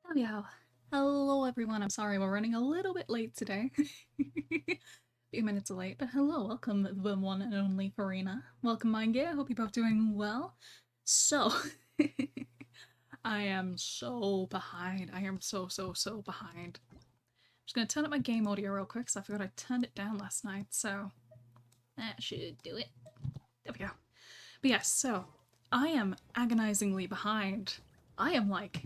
Oh yeah. Hello everyone, I'm sorry we're running a little bit late today. Few minutes late, but hello, welcome the one and only Farina. Welcome Mind Gear, hope you're both doing well. So, I am so behind. I am so behind. I'm just gonna turn up my game audio real quick, so I forgot I turned it down last night, so that should do it. There we go. But yes, so, I am agonizingly behind. I am like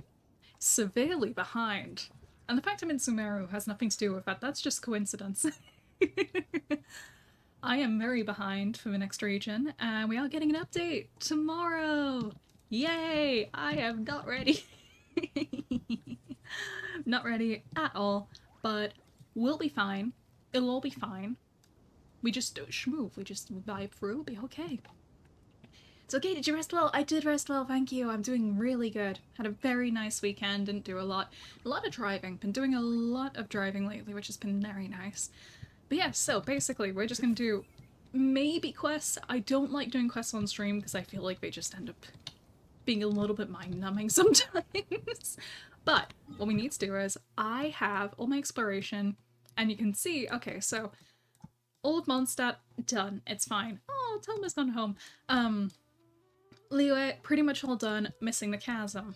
severely behind. And the fact I'm in Sumeru has nothing to do with that, that's just coincidence. I am very behind for the next region, and we are getting an update tomorrow! Yay! I am not ready. Not ready at all, but we'll be fine. It'll all be fine. We just schmoove, we just vibe through, it'll be okay. It's okay, did you rest well? I did rest well, thank you. I'm doing really good. Had a very nice weekend, didn't do a lot. A lot of driving. Been doing a lot of driving lately, which has been very nice. But yeah, so basically we're just gonna do maybe quests. I don't like doing quests on stream because I feel like they just end up being a little bit mind-numbing sometimes. But what we need to do is I have all my exploration, and you can see, okay, so all of Mondstadt done. It's fine. Oh, Telma's gone home. Liyue, pretty much all done, missing the chasm.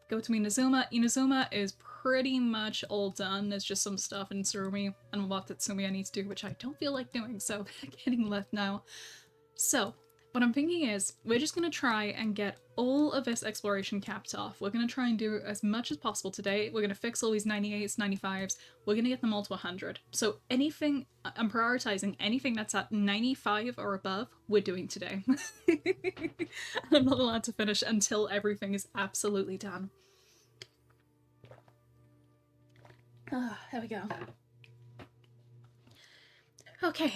Go to Inazuma. Inazuma is pretty much all done. There's just some stuff in Tsurumi and Watatsumi I need to do, which I don't feel like doing, so getting left now. So, what I'm thinking is, we're just gonna try and get all of this exploration capped off. We're gonna try and do as much as possible today. We're gonna fix all these 98s, 95s. We're gonna get them all to 100. So anything, I'm prioritizing anything that's at 95 or above, we're doing today. I'm not allowed to finish until everything is absolutely done. There we go. Okay,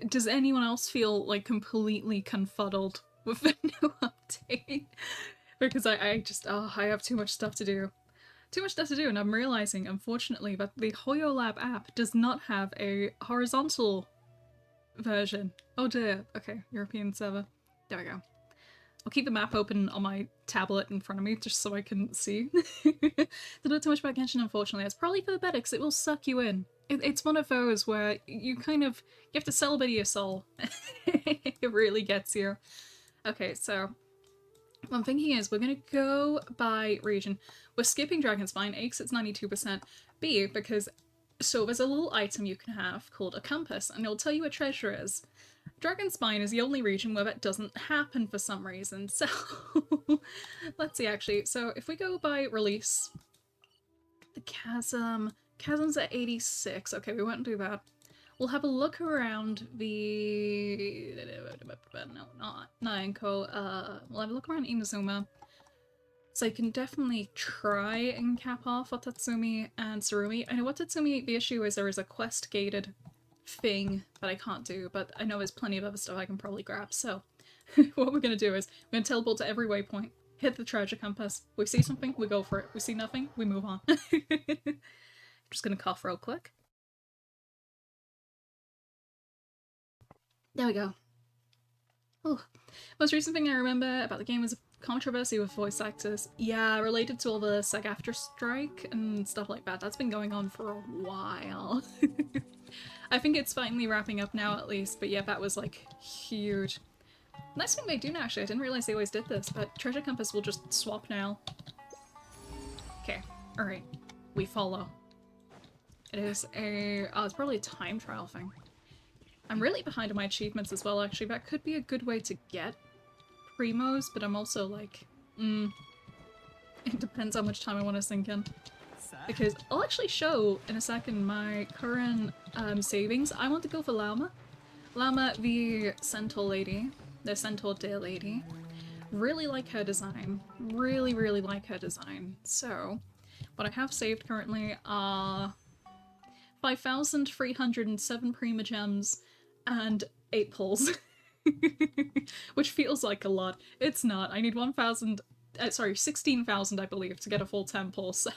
does anyone else feel like completely confuddled with the new update? Because I just, I have too much stuff to do. Too much stuff to do, and I'm realizing, unfortunately, that the HoYoLab app does not have a horizontal version. Oh dear. Okay, European server. There we go. I'll keep the map open on my tablet in front of me just so I can see. Don't know too much about Genshin, unfortunately. It's probably for the better because it will suck you in. It's one of those where you have to sell a bit of your soul. It really gets you. Okay, so what I'm thinking is we're gonna go by region. We're skipping Dragonspine, A, because it's 92%, B, because so there's a little item you can have called a compass, and it'll tell you where treasure is. Dragonspine is the only region where that doesn't happen for some reason, so let's see actually. So if we go by release, the chasm's at 86. Okay, we won't do that. We'll have a look around the no, not Naenko. We'll have a look around Inazuma. So I can definitely try and cap off Watatsumi and Tsurumi. I know Watatsumi, the issue is there is a quest gated thing that I can't do, but I know there's plenty of other stuff I can probably grab, so what we're gonna do is we're gonna teleport to every waypoint, hit the treasure compass, we see something, we go for it, we see nothing, we move on. Just gonna cough real quick. There we go. Oh, most recent thing I remember about the game was a controversy with voice actors. Yeah, related to all the SAG-AFTRA strike and stuff like that. That's been going on for a while. I think it's finally wrapping up now at least, but yeah, that was like huge. Nice thing they do now actually, I didn't realize they always did this, but Treasure Compass will just swap now. Okay, alright. We follow. It is a... oh, it's probably a time trial thing. I'm really behind on my achievements as well actually, that could be a good way to get primos, but I'm also like, it depends how much time I want to sink in. Because I'll actually show in a second my current savings. I want to go for Lauma. Lauma, the centaur lady, the centaur deer lady. Really like her design. Really, really like her design. So, what I have saved currently are 5,307 Primogems and 8 pulls. Which feels like a lot. It's not. I need 1,000... sorry, 16,000 I believe to get a full 10 pulls, so...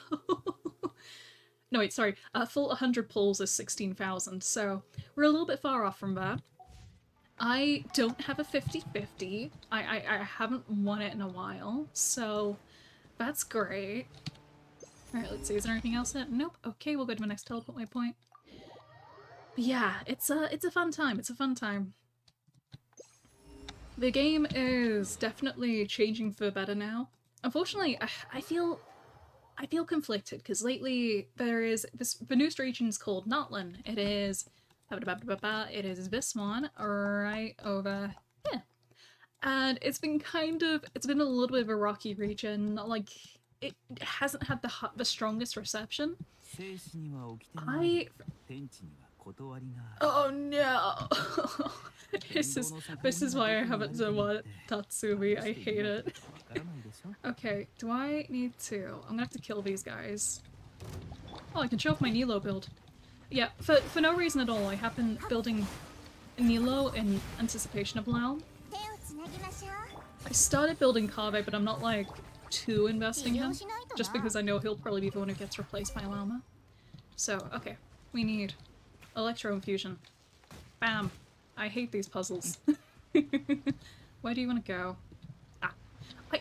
no wait, sorry, a full 100 pulls is 16,000, so we're a little bit far off from that. I don't have a 50-50. I haven't won it in a while, so that's great. Alright, let's see, is there anything else? Nope. Okay, we'll go to the next teleport waypoint. But yeah, it's a fun time, it's a fun time. The game is definitely changing for the better now. Unfortunately, I feel conflicted, because lately there is the newest region's called Notland. It is this one right over here. And it's been a little bit of a rocky region, like it hasn't had the strongest reception. Oh no! This is why I haven't done what Tatsumi. I hate it. Okay, do I need to? I'm gonna have to kill these guys. Oh, I can show off my Nilo build. Yeah, for no reason at all, I have been building Nilo in anticipation of Lao. I started building Kave, but I'm not like too investing him, just because I know he'll probably be the one who gets replaced by Lama. So, okay, we need Electro Infusion. Bam! I hate these puzzles. Where do you want to go? Ah.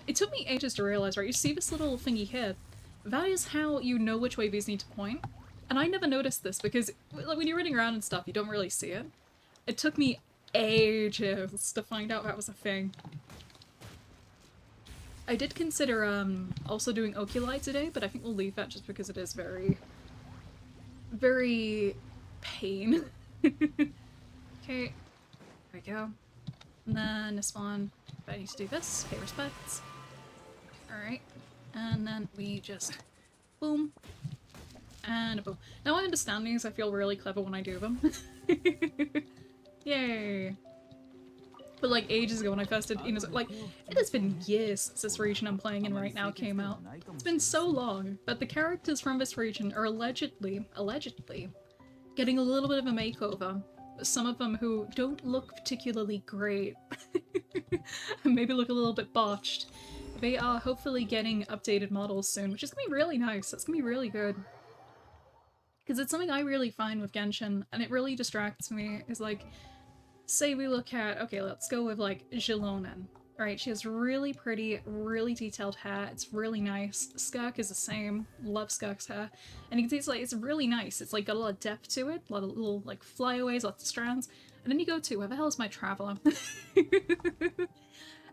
It took me ages to realize, right? You see this little thingy here? That is how you know which way these need to point. And I never noticed this because like, when you're running around and stuff, you don't really see it. It took me ages to find out that was a thing. I did consider also doing Oculi today, but I think we'll leave that just because it is very, very pain. Okay, there we go. And then this one, I need to do this, pay respects. Alright, and then we just boom, and a boom. Now I understand these, I feel really clever when I do them. Yay! But like ages ago when I first did, you know, like, it has been years since this region I'm playing in right now came out. It's been so long, but the characters from this region are allegedly getting a little bit of a makeover. Some of them who don't look particularly great, and maybe look a little bit botched. They are hopefully getting updated models soon, which is gonna be really nice. That's gonna be really good. Because it's something I really find with Genshin, and it really distracts me, is like, say we look at, okay, let's go with like Jilonen. Right, she has really pretty, really detailed hair. It's really nice. Skirk is the same. Love Skirk's hair. And you can see it's like, it's really nice. It's like got a lot of depth to it. A lot of little like flyaways, lots of strands. And then you go to, where the hell is my Traveler?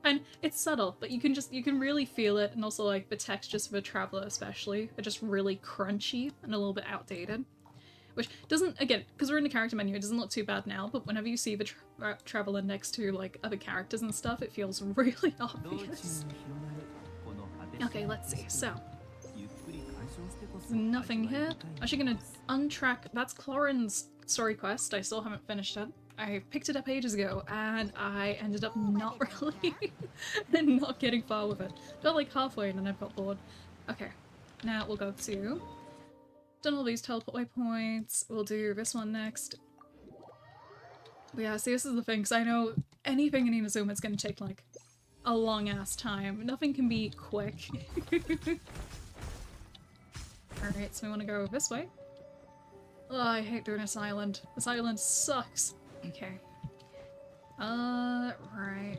And it's subtle, but you can really feel it. And also like the textures for the Traveler especially are just really crunchy and a little bit outdated. Which doesn't, again, because we're in the character menu, it doesn't look too bad now, but whenever you see the Traveler next to, like, other characters and stuff, it feels really obvious. Okay, let's see, so. There's nothing here. I'm actually gonna untrack, that's Clorin's story quest, I still haven't finished it. I picked it up ages ago, and I ended up not really, and not getting far with it. Got like halfway and then I got bored. Okay, now we'll go to... Done all these teleport waypoints. We'll do this one next. But yeah, see, this is the thing, because I know anything in Inazuma is going to take, like, a long-ass time. Nothing can be quick. Alright, so we want to go this way. Oh, I hate doing this island. This island sucks. Okay. Right.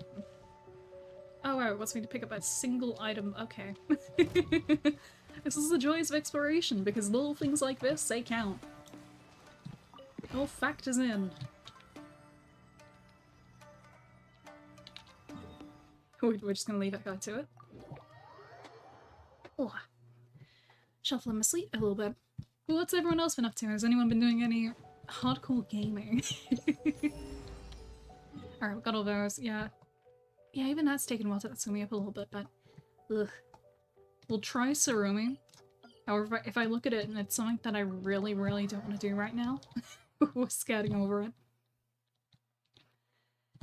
Oh, wow, it wants me to pick up a single item. Okay. This is the joys of exploration, because little things like this, they count. It all factors in. We're just gonna leave that guy to it. Oh. Shuffle him asleep a little bit. Well, what's everyone else been up to? Has anyone been doing any hardcore gaming? Alright, we got all those, yeah. Yeah, even that's taken a while to sum me up a little bit, but... Ugh. We'll try Sarumi. However, if I look at it and it's something that I really, really don't want to do right now, we're scouting over it.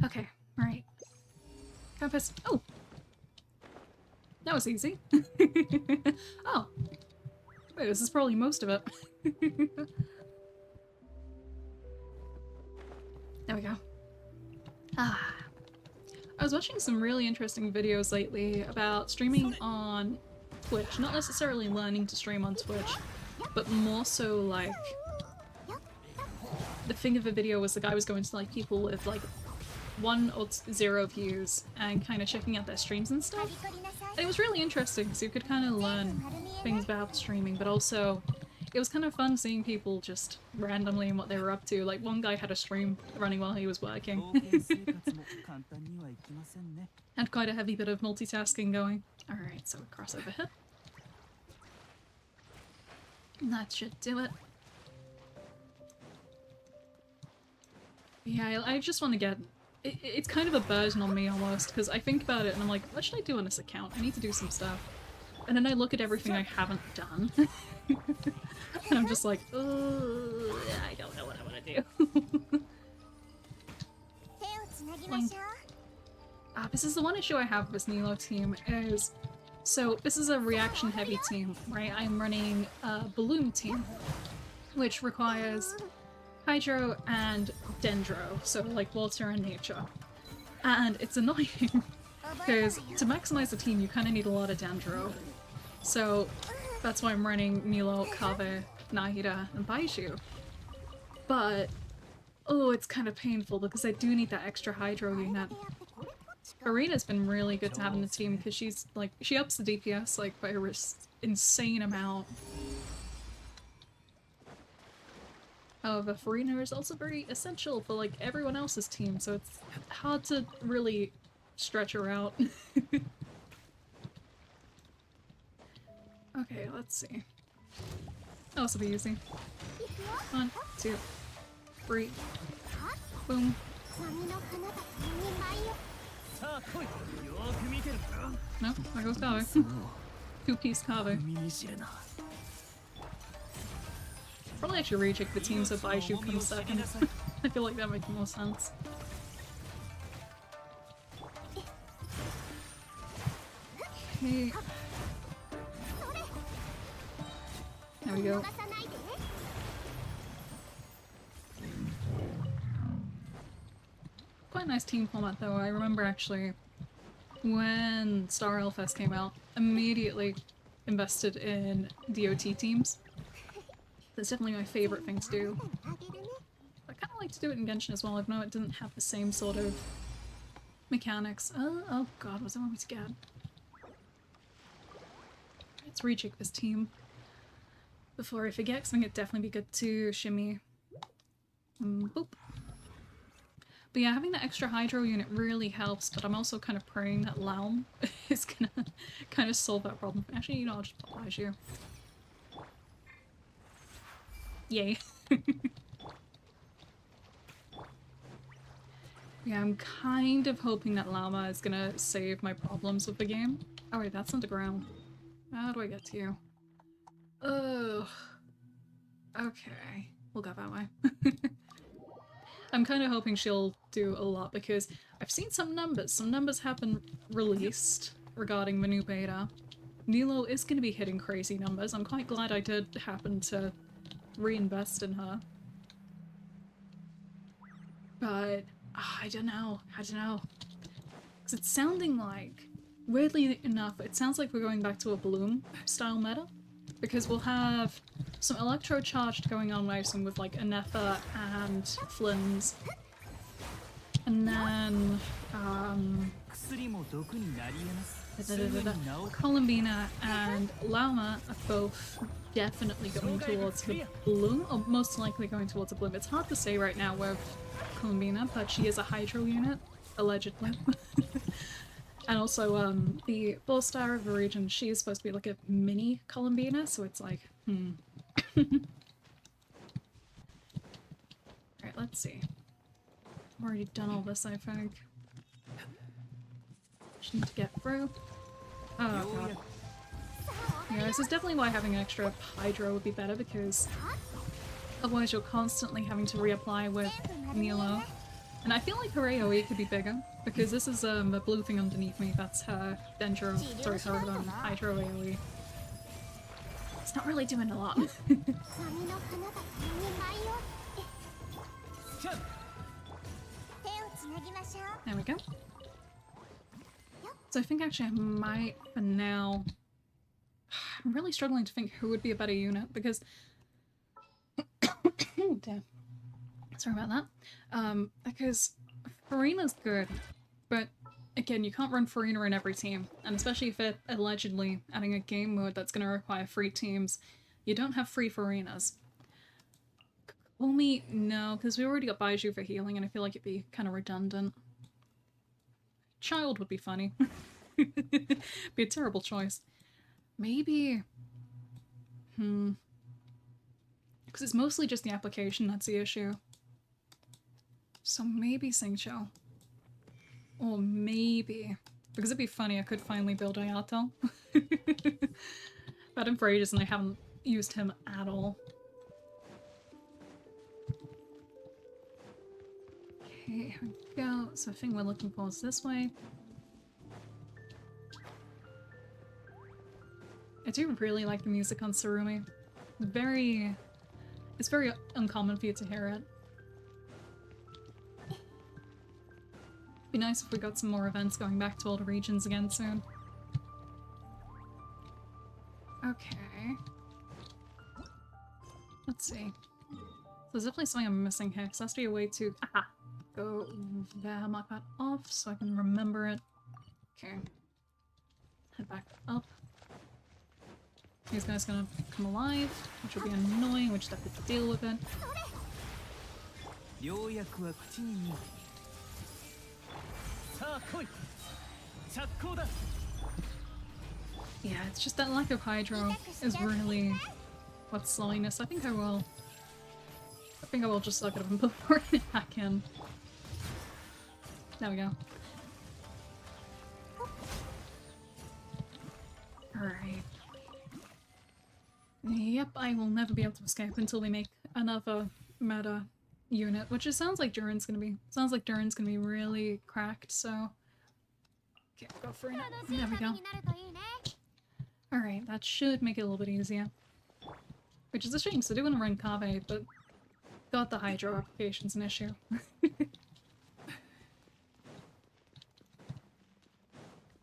Okay, alright. Compass. Oh! That was easy. Oh! Wait, this is probably most of it. There we go. Ah. I was watching some really interesting videos lately about streaming on Twitch, not necessarily learning to stream on Twitch, but more so like the thing of the video was the guy was going to like people with like 1 or 0 views and kind of checking out their streams and stuff. And it was really interesting because you could kind of learn things about streaming, but also it was kind of fun seeing people just randomly and what they were up to. Like one guy had a stream running while he was working. Had quite a heavy bit of multitasking going. Alright, so we cross over here. That should do it. Yeah, I just want to get... It's kind of a burden on me almost, because I think about it and I'm like, what should I do on this account? I need to do some stuff. And then I look at everything I haven't done. And I'm just like, oh, I don't know what I want to do. This is the one issue I have with this Nilo team is... So, this is a reaction-heavy team, right? I'm running a Balloon team, which requires Hydro and Dendro, so like water and nature. And it's annoying, because to maximize the team you kind of need a lot of Dendro. So that's why I'm running Nilo, Kave, Nahida, and Baiju. But, oh, it's kind of painful because I do need that extra Hydro unit. Arena's been really good to have in the team because she's like, she ups the DPS like by a insane amount. However, Farina is also very essential for like everyone else's team, so it's hard to really stretch her out. Okay, let's see. Oh, this will be easy. 1, 2, 3. Boom. No, there goes Kave. Two-piece Kave. Probably actually reject the team so Baiju comes second. I feel like that makes more sense. Okay. There we go. Quite a nice team format though. I remember actually when Star Rail Fest came out, immediately invested in DOT teams. That's definitely my favourite thing to do. I kind of like to do it in Genshin as well, even though it didn't have the same sort of mechanics. Oh god, was I always scared? Let's recheck this team before I forget, because I think it'd definitely be good to shimmy. Boop. But yeah, having that extra Hydro unit really helps, but I'm also kind of praying that Laum is gonna kind of solve that problem. Actually, you know, I'll just pop Baiju. Yay. Yeah, I'm kind of hoping that Llama is gonna save my problems with the game. Oh wait, that's underground. How do I get to you? Ugh. Okay, we'll go that way. I'm kind of hoping she'll do a lot because I've seen some numbers. Some numbers have been released regarding the new beta. Nilo is going to be hitting crazy numbers. I'm quite glad I did happen to reinvest in her. But I don't know. Because it's sounding like, weirdly enough, it sounds like we're going back to a Bloom style meta. Because we'll have some electro charged going on racing with like Anetha and Flynn's. And then Columbina and Lauma are both definitely going towards the Bloom, or most likely going towards the Bloom. It's hard to say right now with Columbina, but she is a Hydro unit, allegedly. And also, the 4-star of the region, she is supposed to be like a mini Columbina, so it's like, Alright, let's see. I've already done all this, I think. Just need to get through. Oh god. Yeah, this is definitely why having an extra Hydro would be better, because otherwise you're constantly having to reapply with Nilo. And I feel like her AoE could be bigger, because this is a blue thing underneath me, that's her Dendro, sorry, her Hydro AoE. It's not really doing a lot. There we go. So I think actually I might, for now... I'm really struggling to think who would be a better unit, because... oh, damn. Sorry about that. Because Farina's good, but again, you can't run Farina in every team, and especially if it allegedly adding a game mode that's going to require free teams, you don't have free Farinas. Only no, because we already got Baiju for healing, and I feel like it'd be kind of redundant. Child would be funny. Be a terrible choice. Maybe. Because it's mostly just the application that's the issue. So maybe Singcho. Or maybe. Because it'd be funny, I could finally build Ayato. I've had him for ages and I haven't used him at all. Okay, here we go. So the thing we're looking for is this way. I do really like the music on Sarumi. It's very uncommon for you to hear it. Be nice if we got some more events going back to all the regions again soon. Okay. Let's see. So there's definitely something I'm missing here, because there has to be a way to go there, mark that off so I can remember it. Okay. Head back up. These guys are gonna come alive, which will be annoying, we just have to deal with it. Yeah, it's just that lack of Hydro is really what's slowing us. I think I will just suck it up and put more back in. There we go. Alright. Yep, I will never be able to escape until we make another meta unit, which it sounds like Durin's gonna be really cracked, so okay, go for it. There we go. Alright, that should make it a little bit easier. Which is a shame, so I do want to run Kave, but got the Hydro application's an issue.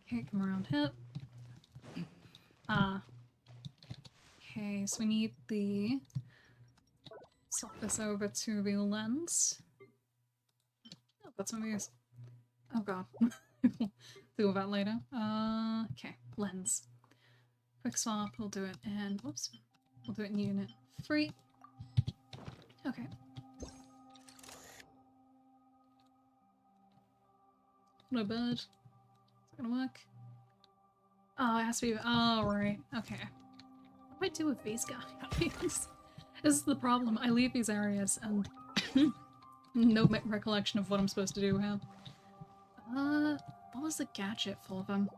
Okay, come around hip. Okay, so we need the... swap this over to the lens. Oh, got some of these. Oh god. Deal with that later. Okay, lens. Quick swap, we'll do it in... whoops. We'll do it in unit 3. Okay. No bird. Is that gonna work? Oh, it has to be... oh, right. Okay. What do I do with these guys? This is the problem. I leave these areas and no recollection of what I'm supposed to do here. What was the gadget for them?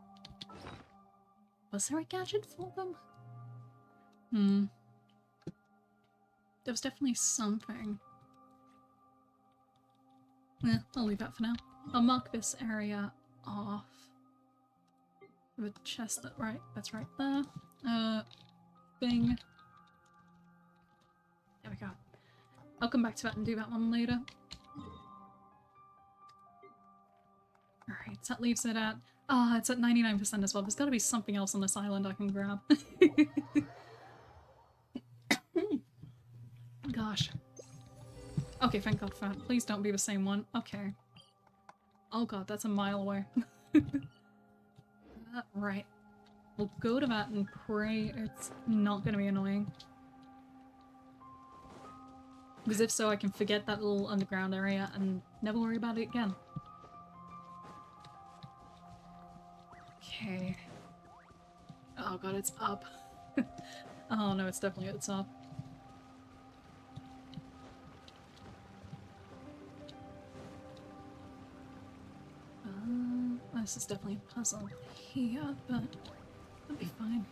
Was there a gadget for them? There was definitely something. Yeah, I'll leave that for now. I'll mark this area off. With a chest that that's right there. Bing. There we go. I'll come back to that and do that one later. Alright, so that leaves it at... it's at 99% as well. There's gotta be something else on this island I can grab. Gosh. Okay, thank god for that. Please don't be the same one. Okay. Oh god, that's a mile away. Right. We'll go to that and pray it's not gonna be annoying. Because if so, I can forget that little underground area and never worry about it again. Okay. Oh god, it's up. Oh no, it's definitely at the top. This is definitely a puzzle here, but that'll be fine.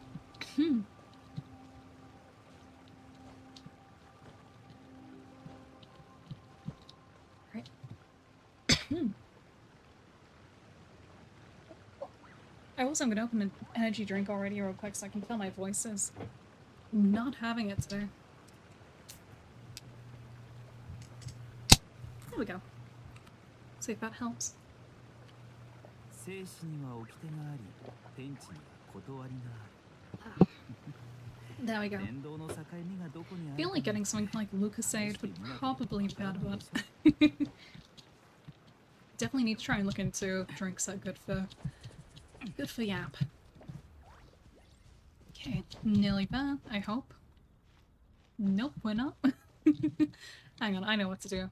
Right. I'm gonna open an energy drink already real quick so I can feel my voice is not having it today. There we go. See if that helps. There we go. I feel like getting something like Lucasade would probably be bad, but... Definitely need to try and look into drinks that are good for Yap. Okay, nearly there, I hope. Nope, we're not. Hang on, I know what to do.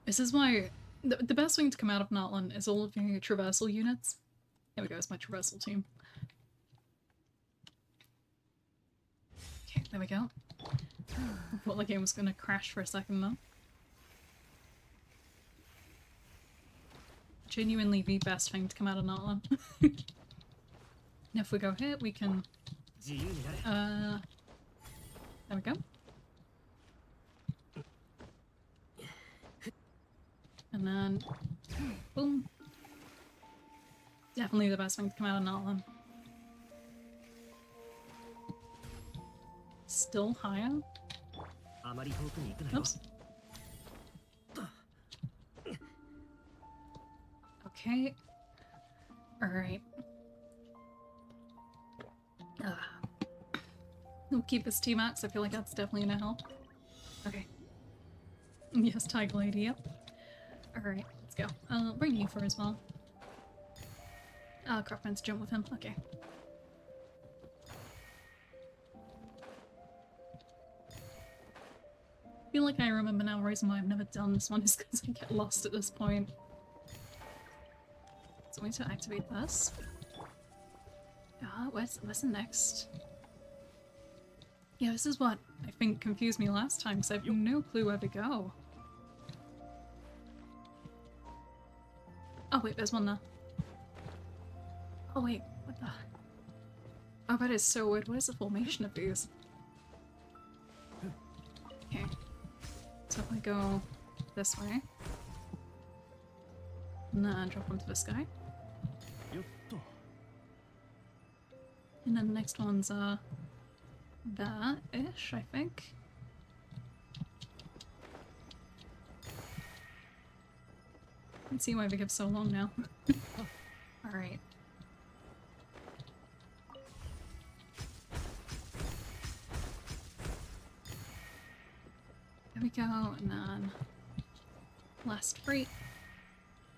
This is why the best thing to come out of Notland is all of the traversal units. Here we go, it's my traversal team. Okay, there we go. I thought the game was gonna crash for a second though. Genuinely the best thing to come out of Notland. And if we go here, we can... there we go. And then... boom. Definitely the best thing to come out of Notland. Still higher? Oops. Okay. Alright. We'll keep this T-Max, I feel like that's definitely gonna help. Okay. Yes, Tiger Lady, yep. Alright, let's go. Bring you for as well. Craftman's jump with him, okay. I feel like I remember now the reason why I've never done this one is because I get lost at this point. So we need to activate this. Where's the next? Yeah, this is what I think confused me last time, because I have no clue where to go. Oh wait, there's one there. Oh wait, what the? Oh, that is so weird. What is the formation of these? Okay. So if I go this way, and then drop onto this guy. And then the next one's that-ish, I think. I can see why they give so long now. Alright. There we go, and then last free.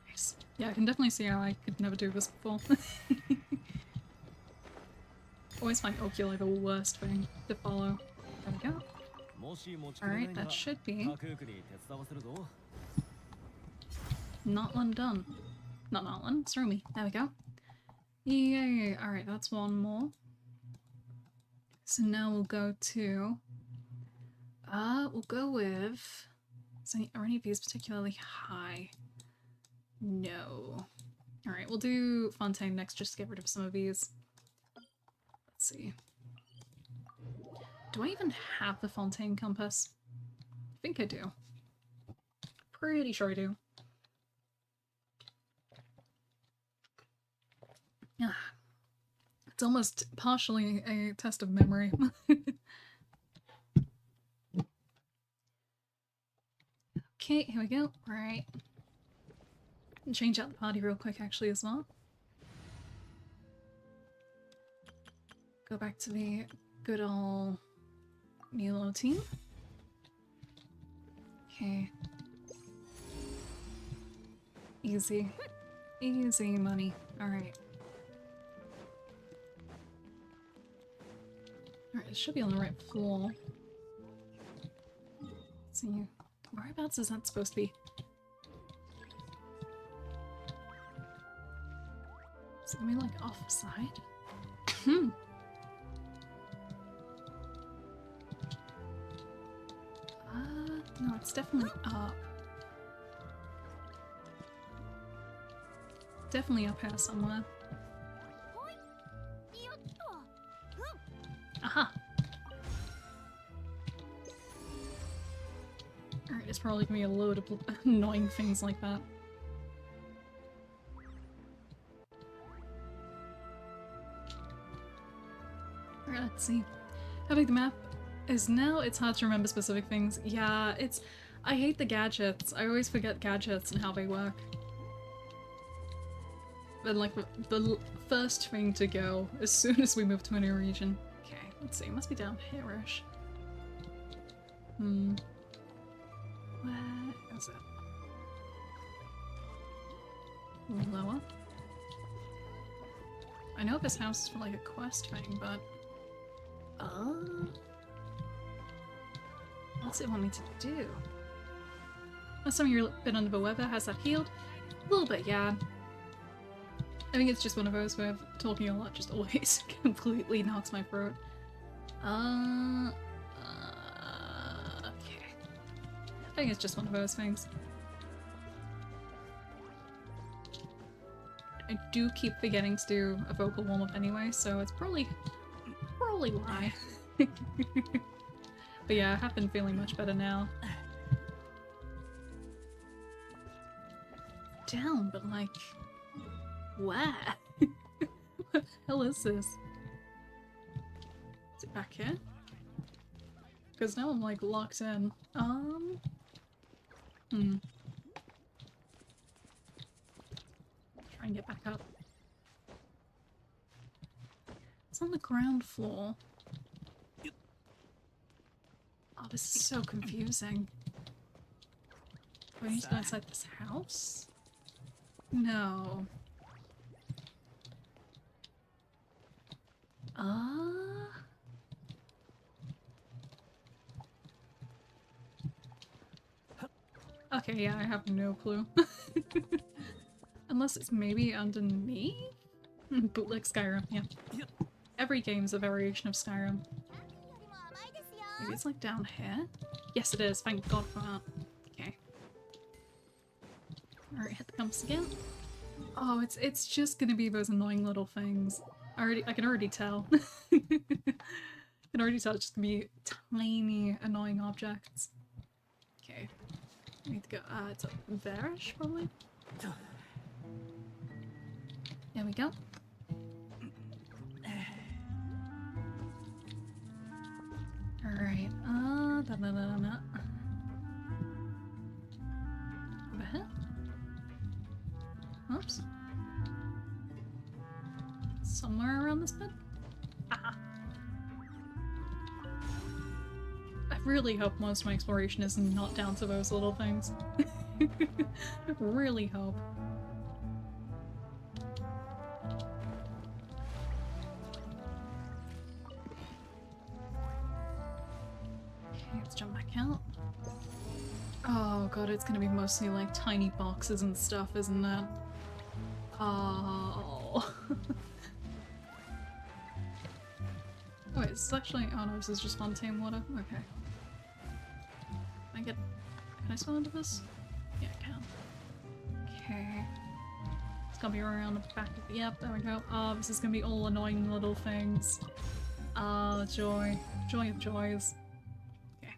Nice. Yeah, I can definitely see how I could never do this before. Always find Oculi the worst thing to follow. There we go. Alright, that should be Notland done. Not Notland, it's Rumi. There we go. Yay! Alright, that's one more. So now we'll go to... we'll go with... Are any of these particularly high? No. Alright, we'll do Fontaine next just to get rid of some of these. Let's see. Do I even have the Fontaine compass? I think I do. Pretty sure I do. Yeah. It's almost partially a test of memory. Okay, here we go. Right. Change out the party real quick actually as well. Go back to the good old Milo team. Okay. Easy. Easy money. Alright. Alright, it should be on the right floor. Let's see. Whereabouts is that supposed to be? Is it gonna be like offside? Hmm. No, it's definitely up. Definitely up here somewhere. Aha! Alright, it's probably gonna be a load of annoying things like that. Alright, let's see. How big the map is now? It's hard to remember specific things. Yeah, it's... I hate the gadgets. I always forget gadgets and how they work. But like, the first thing to go as soon as we move to a new region. Okay, let's see. It must be down here-ish. Where is it? Lower. I know this house is for like a quest thing, but... what's it want me to do? Last time you've been under the weather, has that healed? A little bit, yeah. I think it's just one of those where talking a lot just always completely knocks my throat. Okay. I think it's just one of those things. I do keep forgetting to do a vocal warm-up anyway, so it's probably why. But yeah, I have been feeling much better now. Down, but like... where? What the hell is this? Is it back here? Because now I'm like locked in. Try and get back up. It's on the ground floor. Oh, this is so confusing. Do I need to go inside this house? No. Okay, yeah, I have no clue. Unless it's maybe underneath? Bootleg Skyrim, yeah. Every game's a variation of Skyrim. Maybe it's like down here? Yes it is, thank god for that. Okay. Alright, hit the compass again. Oh, it's just gonna be those annoying little things. I can already tell. I can already tell it's just gonna be tiny annoying objects. Okay. I need to go, it's up there-ish, probably? There we go. Alright, da-da-da-da-da. Over here? Oops. Somewhere around this bit? Aha! I really hope most of my exploration is not down to those little things. Really hope. Okay, let's jump back out. Oh god, it's gonna be mostly like tiny boxes and stuff, isn't it? Oh. Oh wait, this is actually- oh no, this is just Fontaine water? Okay. Can I swim into this? Yeah, I can. Okay. It's gonna be around the back of- yep, there we go. Oh, this is gonna be all annoying little things. Ah, joy. Joy of joys. Okay.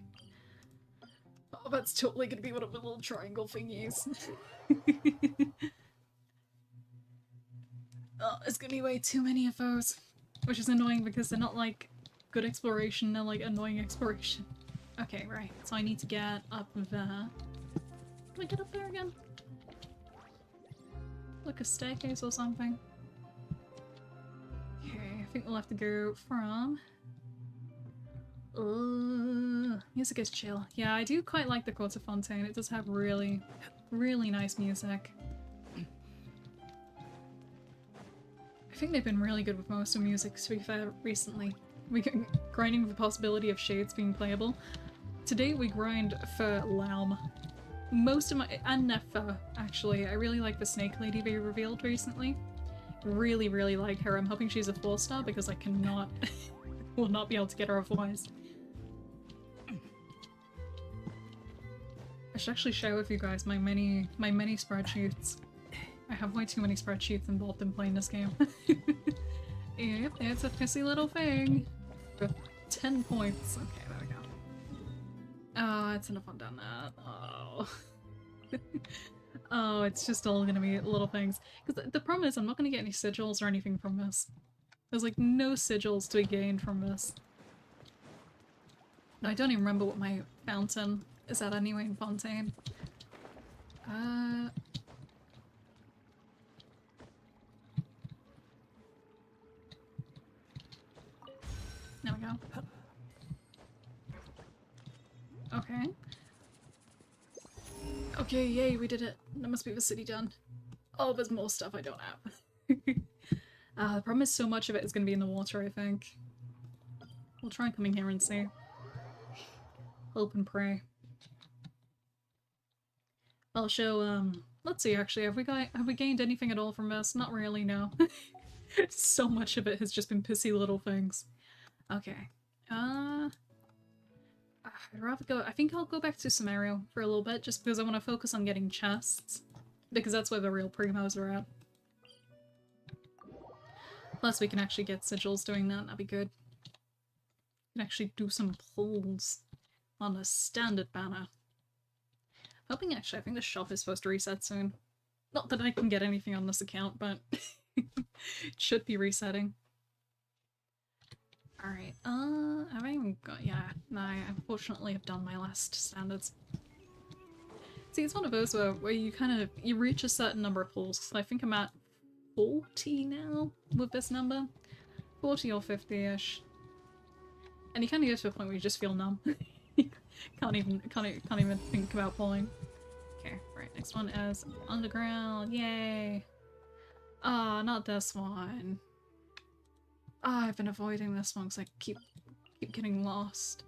Oh, that's totally gonna be one of the little triangle thingies. Oh, there's gonna be way too many of those. Which is annoying because they're not like good exploration, they're like annoying exploration. Okay, right. So I need to get up there. Can I get up there again? Like a staircase or something? Okay, I think we'll have to go from... music is chill. Yeah, I do quite like the Court of Fontaine. It does have really, really nice music. I think they've been really good with most of the music, to be fair, recently. We get grinding with the possibility of shades being playable. Today we grind for Laum. Most of my- and Nefa, actually. I really like the Snake Lady they revealed recently. Really, really like her. I'm hoping she's a 4-star because I cannot- will not be able to get her otherwise. I should actually share with you guys my many spreadsheets. I have way too many spreadsheets involved in playing this game. Yep, it's a pissy little thing. 10 points. Okay, there we go. Oh, it's enough on done that. Oh. Oh, it's just all gonna be little things. Because the problem is I'm not gonna get any sigils or anything from this. There's like no sigils to be gained from this. I don't even remember what my fountain is at anyway in Fontaine. There we go. Okay. Okay, yay, we did it. That must be the city done. Oh, there's more stuff I don't have. The problem is so much of it is going to be in the water, I think. We'll try coming here and see. Hope and pray. I'll show, let's see actually, have we gained anything at all from this? Not really, no. So much of it has just been pissy little things. Okay. I'd rather go, I think I'll go back to Samario for a little bit, just because I want to focus on getting chests. Because that's where the real primos are at. Plus we can actually get sigils doing that, that'd be good. We can actually do some pulls on a standard banner. Hoping actually, I think the shop is supposed to reset soon. Not that I can get anything on this account, but it should be resetting. Alright, have I even got, yeah, no, I unfortunately have done my last standards. See, it's one of those where you kind of, you reach a certain number of pulls. I think I'm at 40 now with this number. 40 or 50-ish. And you kind of get to a point where you just feel numb. can't even think about pulling. Okay, right, next one is underground, yay! Ah, not this one. Ah, I've been avoiding this one because I keep getting lost.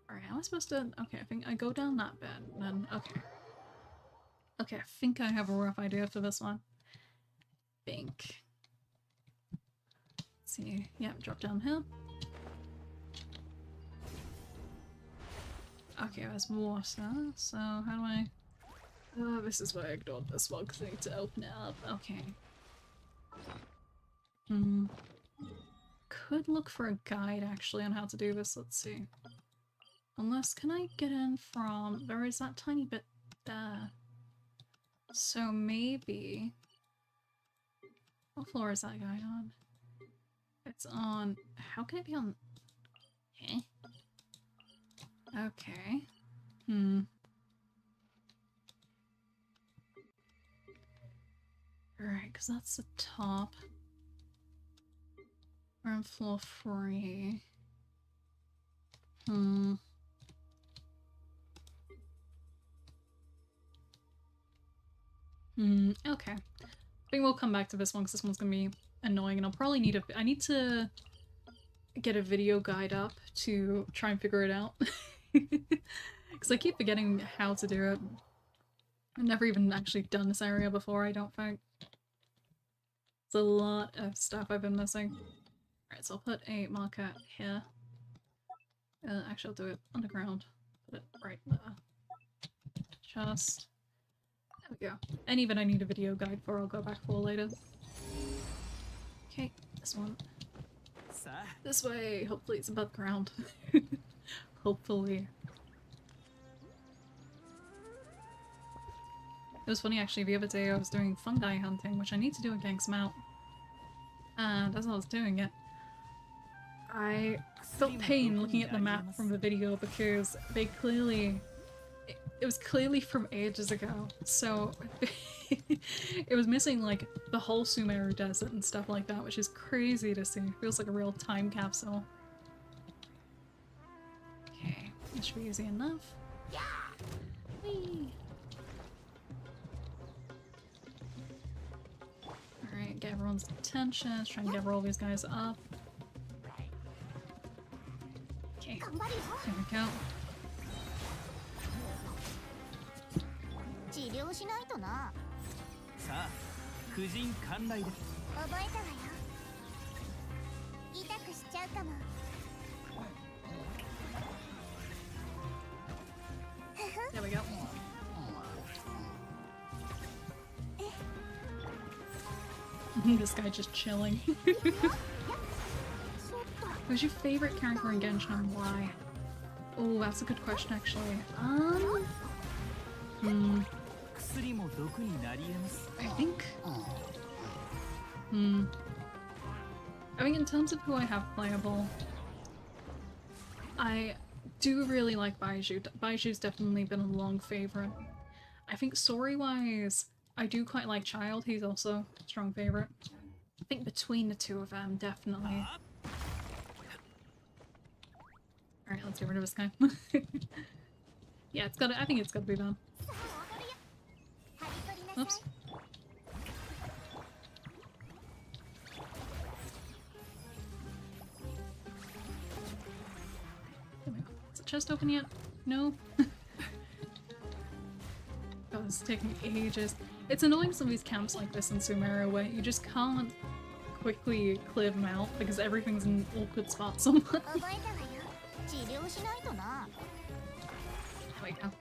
Alright, how am I supposed to... Okay, I think I go down that bit, and then... Okay. Okay, I think I have a rough idea for this one. Think. Let's see. Yeah, drop down here. Okay, there's water, so how do I... Oh, this is why I ignored this one, because I need to open it up. Okay. Could look for a guide, actually, on how to do this. Let's see. Unless, can I get in from... There is that tiny bit there. So maybe... What floor is that guide on? It's on... How can it be on... Eh? Okay. Alright, because that's the top. We're on floor 3. Okay. I think we'll come back to this one because this one's gonna be annoying and I'll probably need I need to get a video guide up to try and figure it out. Because I keep forgetting how to do it. I've never even actually done this area before, I don't think. It's a lot of stuff I've been missing. Alright, so I'll put a marker here. Actually, I'll do it underground. Put it right there. Just... There we go. And even I need a video guide for, I'll go back for later. Okay, this one. This way! Hopefully it's above ground. Hopefully. It was funny actually, the other day I was doing fungi hunting, which I need to do at Gangs Mount. And as I was doing it, I felt pain looking at the map from the video because they clearly... It was clearly from ages ago, so it was missing like the whole Sumeru desert and stuff like that, which is crazy to see. It feels like a real time capsule. Okay, this should be easy enough. Whee! Alright, get everyone's attention. Let's try and get all these guys up. Okay, there we go. There we go. This guy just chilling. Who's your favorite character in Genshin and why? Oh, that's a good question actually. I think... I think in terms of who I have playable, I do really like Baiju. Baiju's definitely been a long favourite. I think story-wise, I do quite like Child. He's also a strong favourite. I think between the two of them, definitely. Alright, let's get rid of this guy. Yeah, it's gotta- I think it's gotta be done. Oops. chest open yet? No? God, this is taking ages. It's annoying some of these camps like this in Sumeru where you just can't quickly clear them out because everything's in an awkward spot somewhere. Wait, no.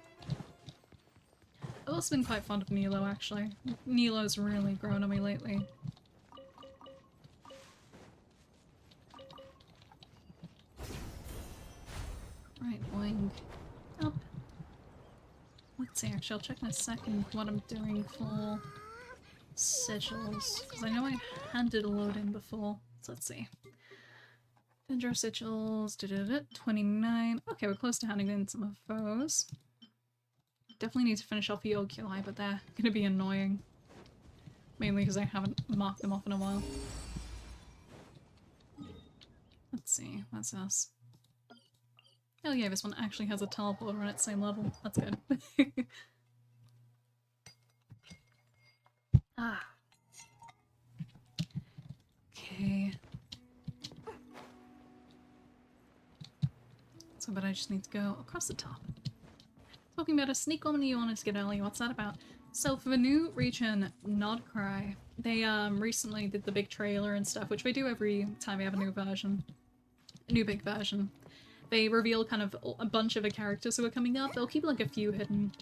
I've also been quite fond of Nilo, actually. Nilo's really grown on me lately. Right, wing up. Let's see, actually, I'll check in a second what I'm doing for sigils, because I know I handed a load in before. So let's see. Dendro sigils, 29. Okay, we're close to handing in some of those. Definitely need to finish off the Oculi, but they're gonna be annoying. Mainly because I haven't marked them off in a while. Let's see, what's this? Oh yeah, this one actually has a teleporter on its same level. That's good. Ah. Okay. So, but I just need to go across the top. Talking about a sneak woman you wanted to get earlier, what's that about? So for the new region, Nodcry, they recently did the big trailer and stuff, which they do every time they have a new version. A new big version. They reveal kind of a bunch of the characters who are coming up. They'll keep like a few hidden,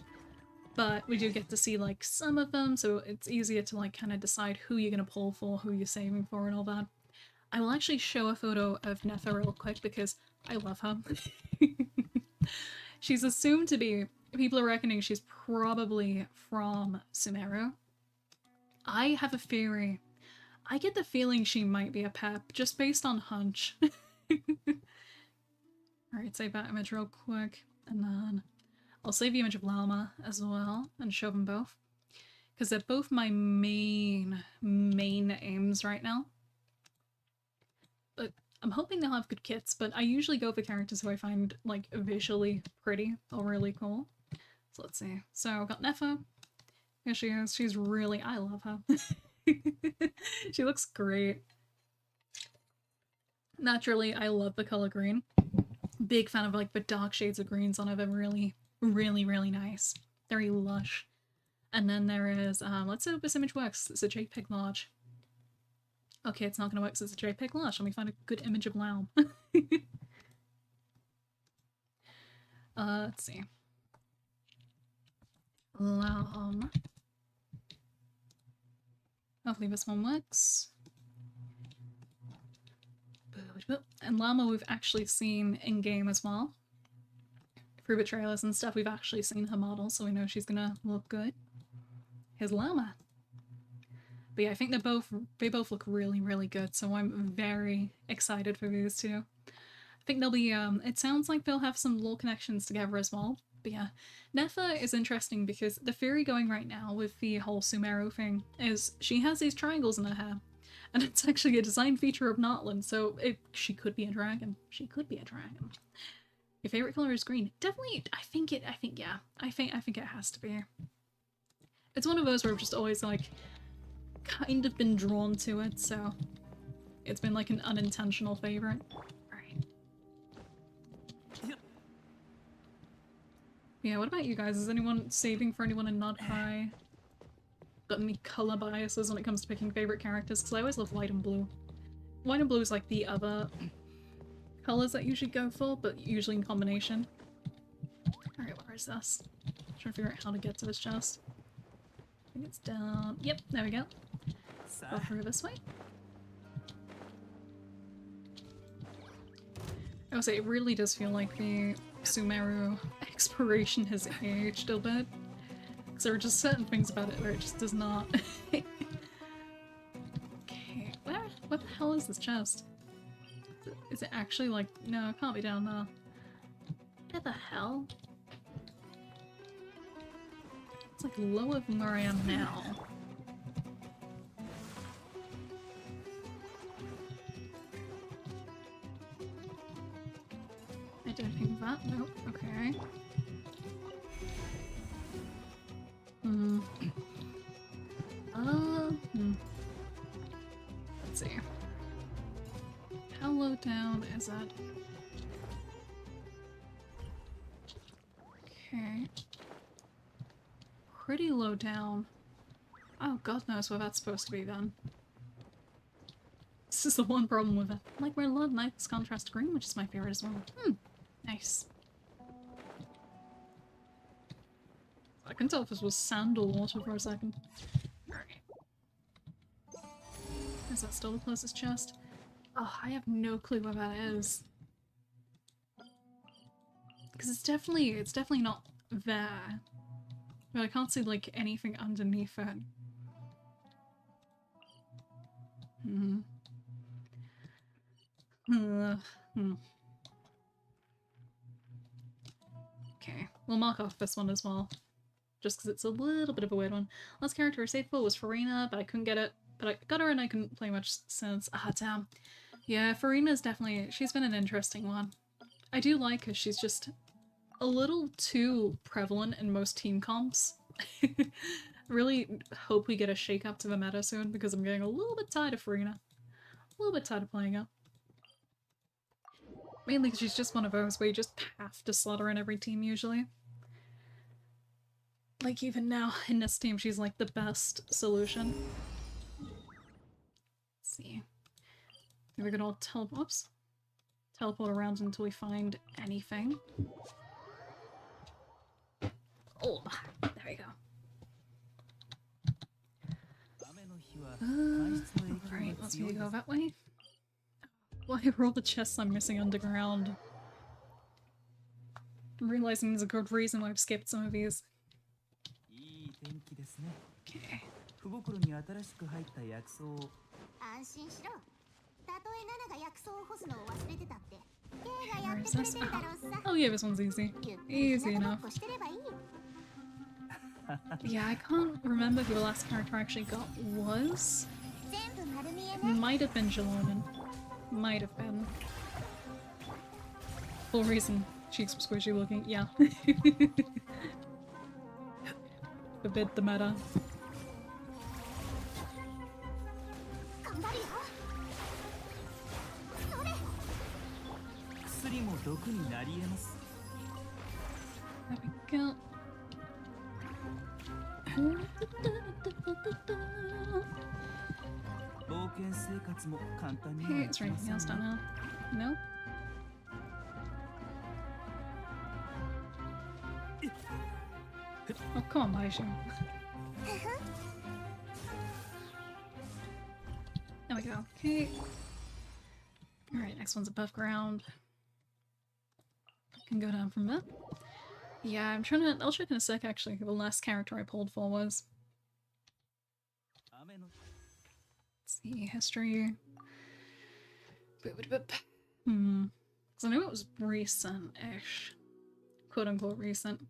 but we do get to see like some of them, so it's easier to like kind of decide who you're gonna pull for, who you're saving for and all that. I will actually show a photo of Netha real quick because I love her. She's assumed to be, people are reckoning she's probably from Sumeru. I have a theory. I get the feeling she might be a pep, just based on hunch. Alright, save that image real quick, and then I'll save the image of Llama as well, and show them both. Because they're both my main aims right now. But I'm hoping they'll have good kits, but I usually go for characters who I find, like, visually pretty or really cool. So let's see. So I've got Netha. Here she is. She's really... I love her. She looks great. Naturally, I love the color green. Big fan of, like, the dark shades of greens on her. They're really, really, really nice. Very lush. And then there is, let's see if this image works. It's a JPEG large. Okay, it's not gonna work because it's a JPEG large. Let me find a good image of Lau. Let's see. Laum. Hopefully this one works. And Llama we've actually seen in-game as well. Through the trailers and stuff, we've actually seen her model, so we know she's gonna look good. Here's Llama. But yeah, I think they both look really, really good, so I'm very excited for these two. I think they'll be, it sounds like they'll have some lore connections together as well. But yeah, Netha is interesting because the theory going right now with the whole Sumeru thing is she has these triangles in her hair. And it's actually a design feature of Notland, so she could be a dragon. She could be a dragon. Your favorite color is green. Definitely, I think it has to be. It's one of those where I've just always, like, kind of been drawn to it, so it's been like an unintentional favorite. Alright. Yeah, what about you guys? Is anyone saving for anyone in Nodcry? Got any color biases when it comes to picking favorite characters? Because I always love white and blue. White and blue is like the other colors that you should go for, but usually in combination. Alright, where is this? I'm trying to figure out how to get to this chest. I think it's down. Yep, there we go. Go through this way. I would say it really does feel like the Sumeru exploration has aged a bit. Because there are just certain things about it where it just does not. Okay, what the hell is this chest? Is it actually like, no, it can't be down there. What the hell? It's like lower than where I am now. I don't think that, nope, okay. Let's see. How low down is that? Okay. Pretty low down. Oh, God knows where that's supposed to be then. This is the one problem with it. Like Red Blood, nice contrast green, which is my favorite as well. Nice. I can tell if this was sand or water for a second. Alright. Is that still the closest chest? Oh, I have no clue where that is. Because it's definitely not there. But I can't see, like, anything underneath it. Okay, we'll mark off this one as well. Just because it's a little bit of a weird one. Last character I saved for was Farina, but I couldn't get it. But I got her and I couldn't play much since. Ah, damn. Yeah, Farina's definitely... she's been an interesting one. I do like her, she's just a little too prevalent in most team comps. Really hope we get a shake-up to the meta soon, because I'm getting a little bit tired of Farina. A little bit tired of playing her. Mainly because she's just one of those where you just have to slot her in every team usually. Like even now, in this team, she's like the best solution. Let's see. Maybe we could all teleport around until we find anything. Oh, there we go. Alright, let's maybe go that way. Why are all the chests I'm missing underground? I'm realizing there's a good reason why I've skipped some of these. Okay. Where is this? Oh yeah, this one's easy. Easy enough. Yeah, I can't remember who the last character I actually got was. Might have been Jalonin. Might have been. Full reason. Cheeks were squishy looking. Yeah. Forbid the meta. There we go. Hey, is there anything else down now? No? Oh, come on, Baiju. There we go. Okay. Alright, next one's above ground. Can go down from there. Yeah, I'll check in a sec actually who the last character I pulled for was. Let's see, history. Because I knew it was recent-ish. Quote unquote recent.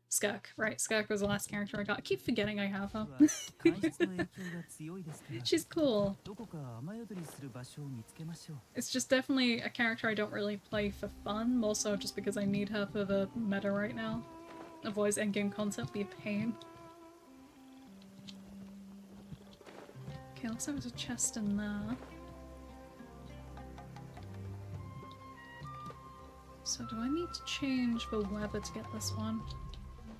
Skak, right, Skak was the last character I got. I keep forgetting I have her. She's cool. It's just definitely a character I don't really play for fun, more so just because I need her for the meta right now. Otherwise endgame concept be a pain. Okay, looks like there's a chest in there. So do I need to change the weather to get this one?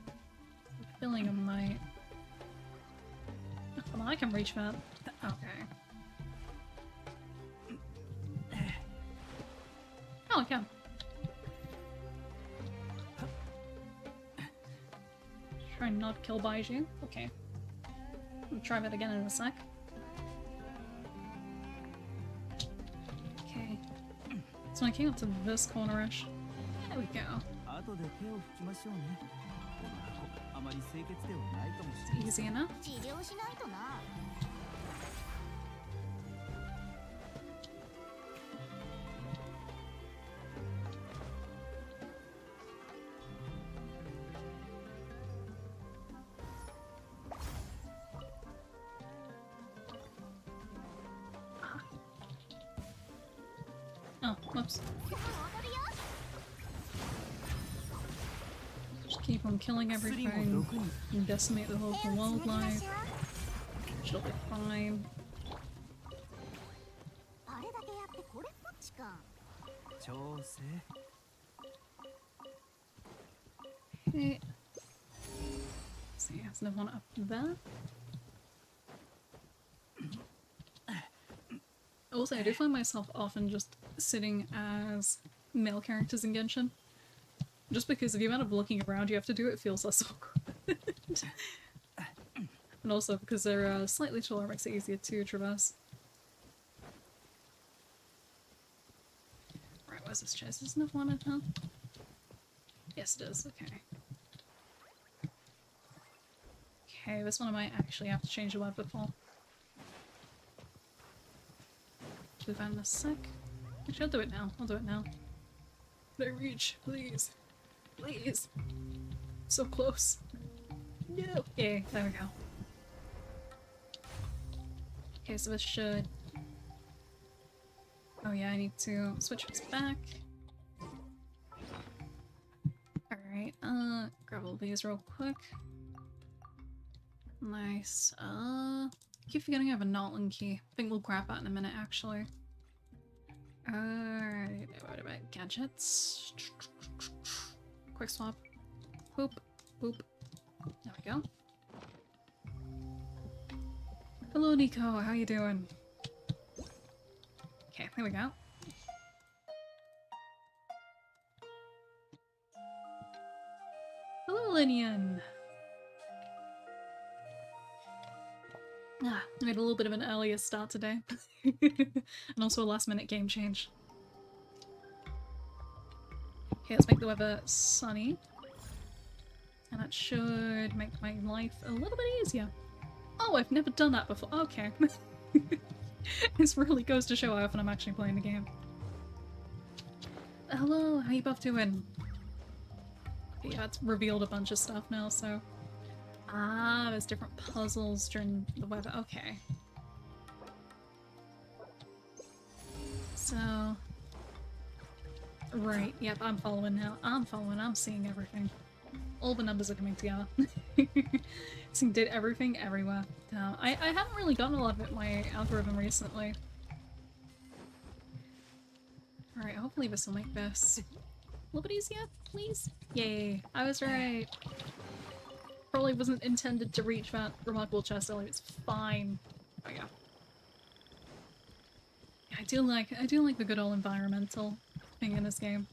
I'm feeling I might. Oh, come on, I can reach that. Okay. Oh, I can. Try and not kill Baiju. Okay. I'll try that again in a sec. Okay. So when I came up to this corner-ish. There we go. It's easy enough. Oh, whoops. Just keep on killing everything and decimate the local wildlife. She'll be fine. Okay. Let's see, there's another one up there. Also, I do find myself often just sitting as male characters in Genshin. Just because if you end up looking around, you have to do it, feels less awkward. And also because they're slightly taller, makes it easier to traverse. Right, where's this chest? Is another one in here? Yes, it is. Okay. Okay, this one I might actually have to change the weapon for. Do that in a sec. Actually, I'll do it now. I'll do it now. Can I reach? Please. Please. So close. No. Yay, there we go. Okay, so this should... Oh yeah, I need to switch this back. Alright, grab all these real quick. Nice. Keep forgetting I have a Notland key. I think we'll grab that in a minute, actually. Alright, what about gadgets? Quick swap. Boop, boop. There we go. Hello, Nico. How you doing? Okay, there we go. Hello, Linian. I made a little bit of an earlier start today. And also a last minute game change. Okay, let's make the weather sunny. And that should make my life a little bit easier. Oh, I've never done that before. Okay. This really goes to show how often I'm actually playing the game. Hello, how you both doing? Yeah, it's revealed a bunch of stuff now, so... Ah, there's different puzzles during the weather. Okay. So... Right, yep, I'm following now. I'm following, I'm seeing everything. All the numbers are coming together. Seeing did everything everywhere. I haven't really gotten a lot of it in my algorithm recently. Alright, hopefully this will make this a little bit easier, please? Yay, I was right. Probably wasn't intended to reach that remarkable chest earlier, it's fine. Oh yeah. Yeah, I do like the good old environmental thing in this game.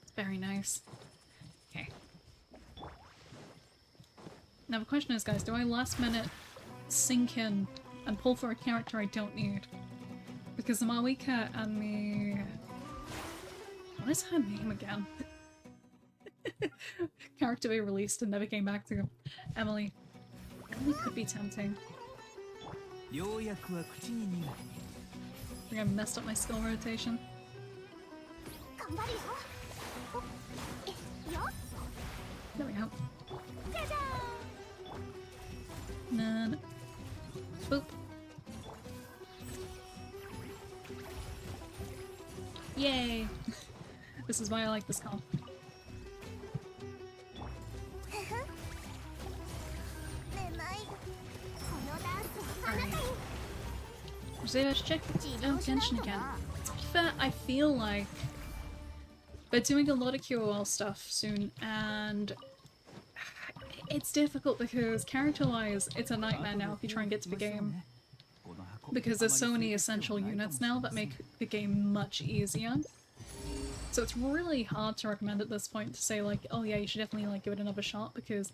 It's very nice. Okay. Now the question is, guys, do I last minute sink in and pull for a character I don't need? Because the Marwika and the... What is her name again? Character they released and never came back to. Emily. Emily could be tempting. I think I messed up my skill rotation. There we go. None. Boop. Yay! This is why I like this comp. Alright. Let's check Genshin again. To be fair, I feel like they're doing a lot of QOL stuff soon, and it's difficult because character-wise, it's a nightmare now if you try and get to the game. Because there's so many essential units now that make the game much easier. So it's really hard to recommend at this point to say like, oh yeah, you should definitely like give it another shot, because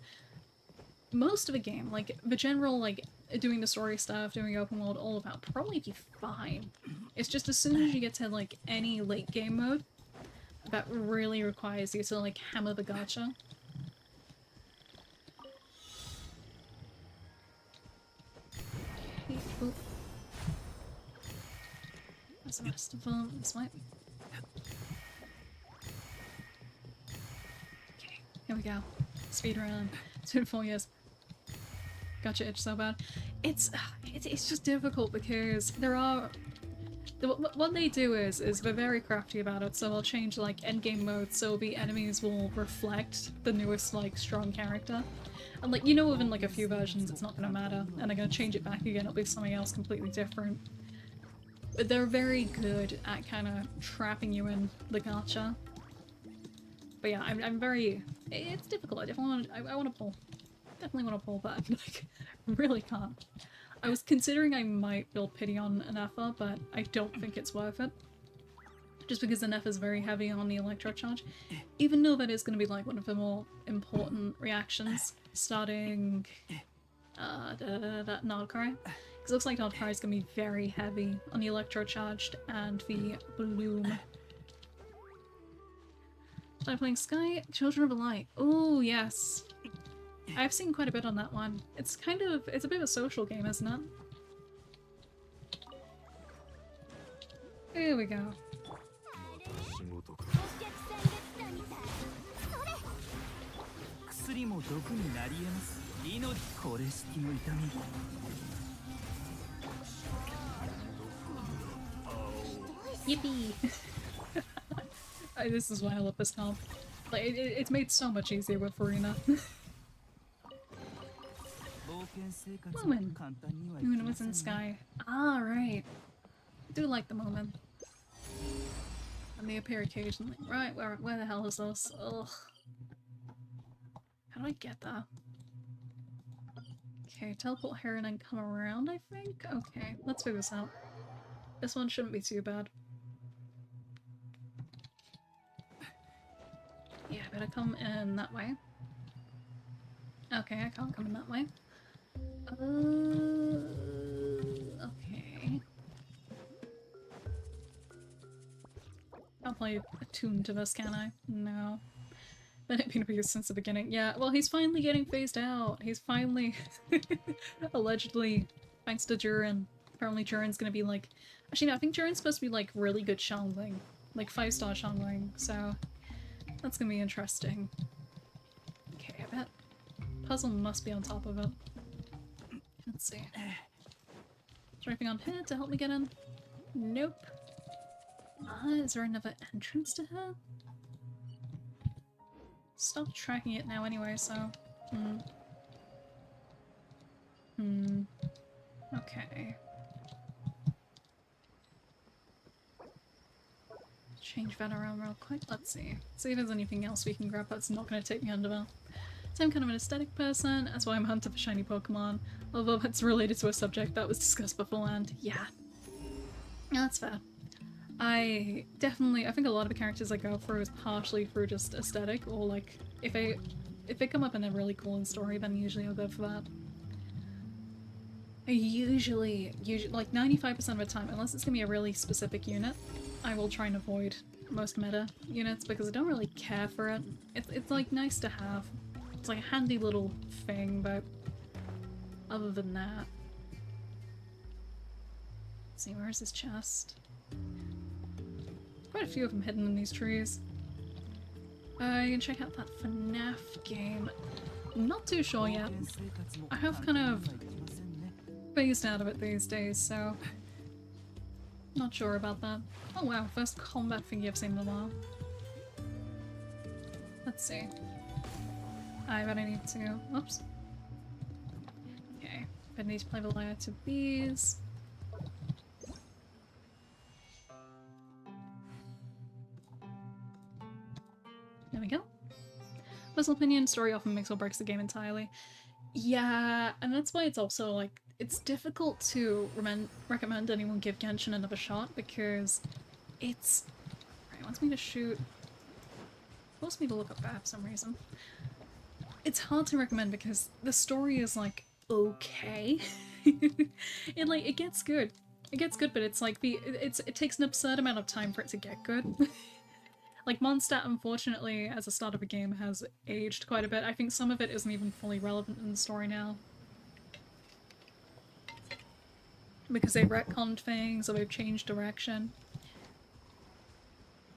most of the game, like the general like doing the story stuff, doing open world, all of that, probably be fine. It's just as soon as you get to like any late game mode, that really requires you to like hammer the gacha. Okay, oop. That's the rest of them. This way. Okay, here we go. Speed run. It's been 4 years. Gotcha itch so bad. It's just difficult because there are... What they do is they're very crafty about it, so they'll change like endgame mode so the enemies will reflect the newest like strong character. And like, you know, within like a few versions it's not gonna matter, and they're gonna change it back again, it'll be something else completely different. But they're very good at kind of trapping you in the gacha. But yeah, I'm very It's difficult. I definitely want to. I want to pull. Definitely want to pull, but I'm like, really can't. I was considering I might build Pity on an Effa, but I don't think it's worth it. Just because the Nef is very heavy on the electro charge. Even though that is going to be like one of the more important reactions starting that Nardcry. Because it looks like Nardcry is going to be very heavy on the electro charged and the bloom. Started playing Sky, Children of the Light. Oh yes. I've seen quite a bit on that one. It's kind of, it's a bit of a social game, isn't it? Here we go. Yippee! This is why I love this comp. Like, it's made so much easier with Farina. Moment. Moon was in Sky. Ah, right. I do like the moment. And they appear occasionally. Right, where the hell is this? Ugh. How do I get that? Okay, teleport here and then come around, I think? Okay, let's figure this out. This one shouldn't be too bad. Yeah, I better come in that way. Okay, I can't come in that way. Okay. Can't play a tune to this, can I? No. Been it been abused since the beginning. Yeah, well, he's finally getting phased out. He's finally, allegedly, thanks to Durin. Apparently Durin's gonna be like... Actually, no, I think Durin's supposed to be like really good Xiangling. Like 5-star Xiangling, so... That's gonna be interesting. Okay, I bet puzzle must be on top of it. Let's see. Is there anything on here to help me get in? Nope. Is there another entrance to her? Stop tracking it now anyway, so... Okay. Change that around real quick. Let's see. See if there's anything else we can grab that's not going to take me under there. So I'm kind of an aesthetic person, that's why I'm hunting for shiny Pokemon. Although that's related to a subject that was discussed beforehand. Yeah. That's fair. I think a lot of the characters I go through is partially through just aesthetic, or like, if they come up and they're really cool in story, then usually I'll go for that. I usually, like 95% of the time, unless it's gonna be a really specific unit, I will try and avoid most meta units because I don't really care for it. It's like nice to have. It's like a handy little thing, but other than that... Let's see, where's his chest? Quite a few of them hidden in these trees. I can check out that FNAF game. I'm not too sure yet. I have kind of phased out of it these days, so not sure about that. Oh wow, first combat figure I've seen in a while. Let's see. I bet I need to... Whoops. Okay, I need to play the layer to these. There we go. Personal opinion, story often makes or breaks the game entirely. Yeah, and that's why it's also like, it's difficult to recommend anyone give Genshin another shot because it's... Right, it wants me to shoot... It wants me to look up that for some reason. It's hard to recommend because the story is like, okay. It gets good. It gets good, but it's like it takes an absurd amount of time for it to get good. Like, Mondstadt, unfortunately, as a start of a game, has aged quite a bit. I think some of it isn't even fully relevant in the story now. Because they've retconned things, or they've changed direction.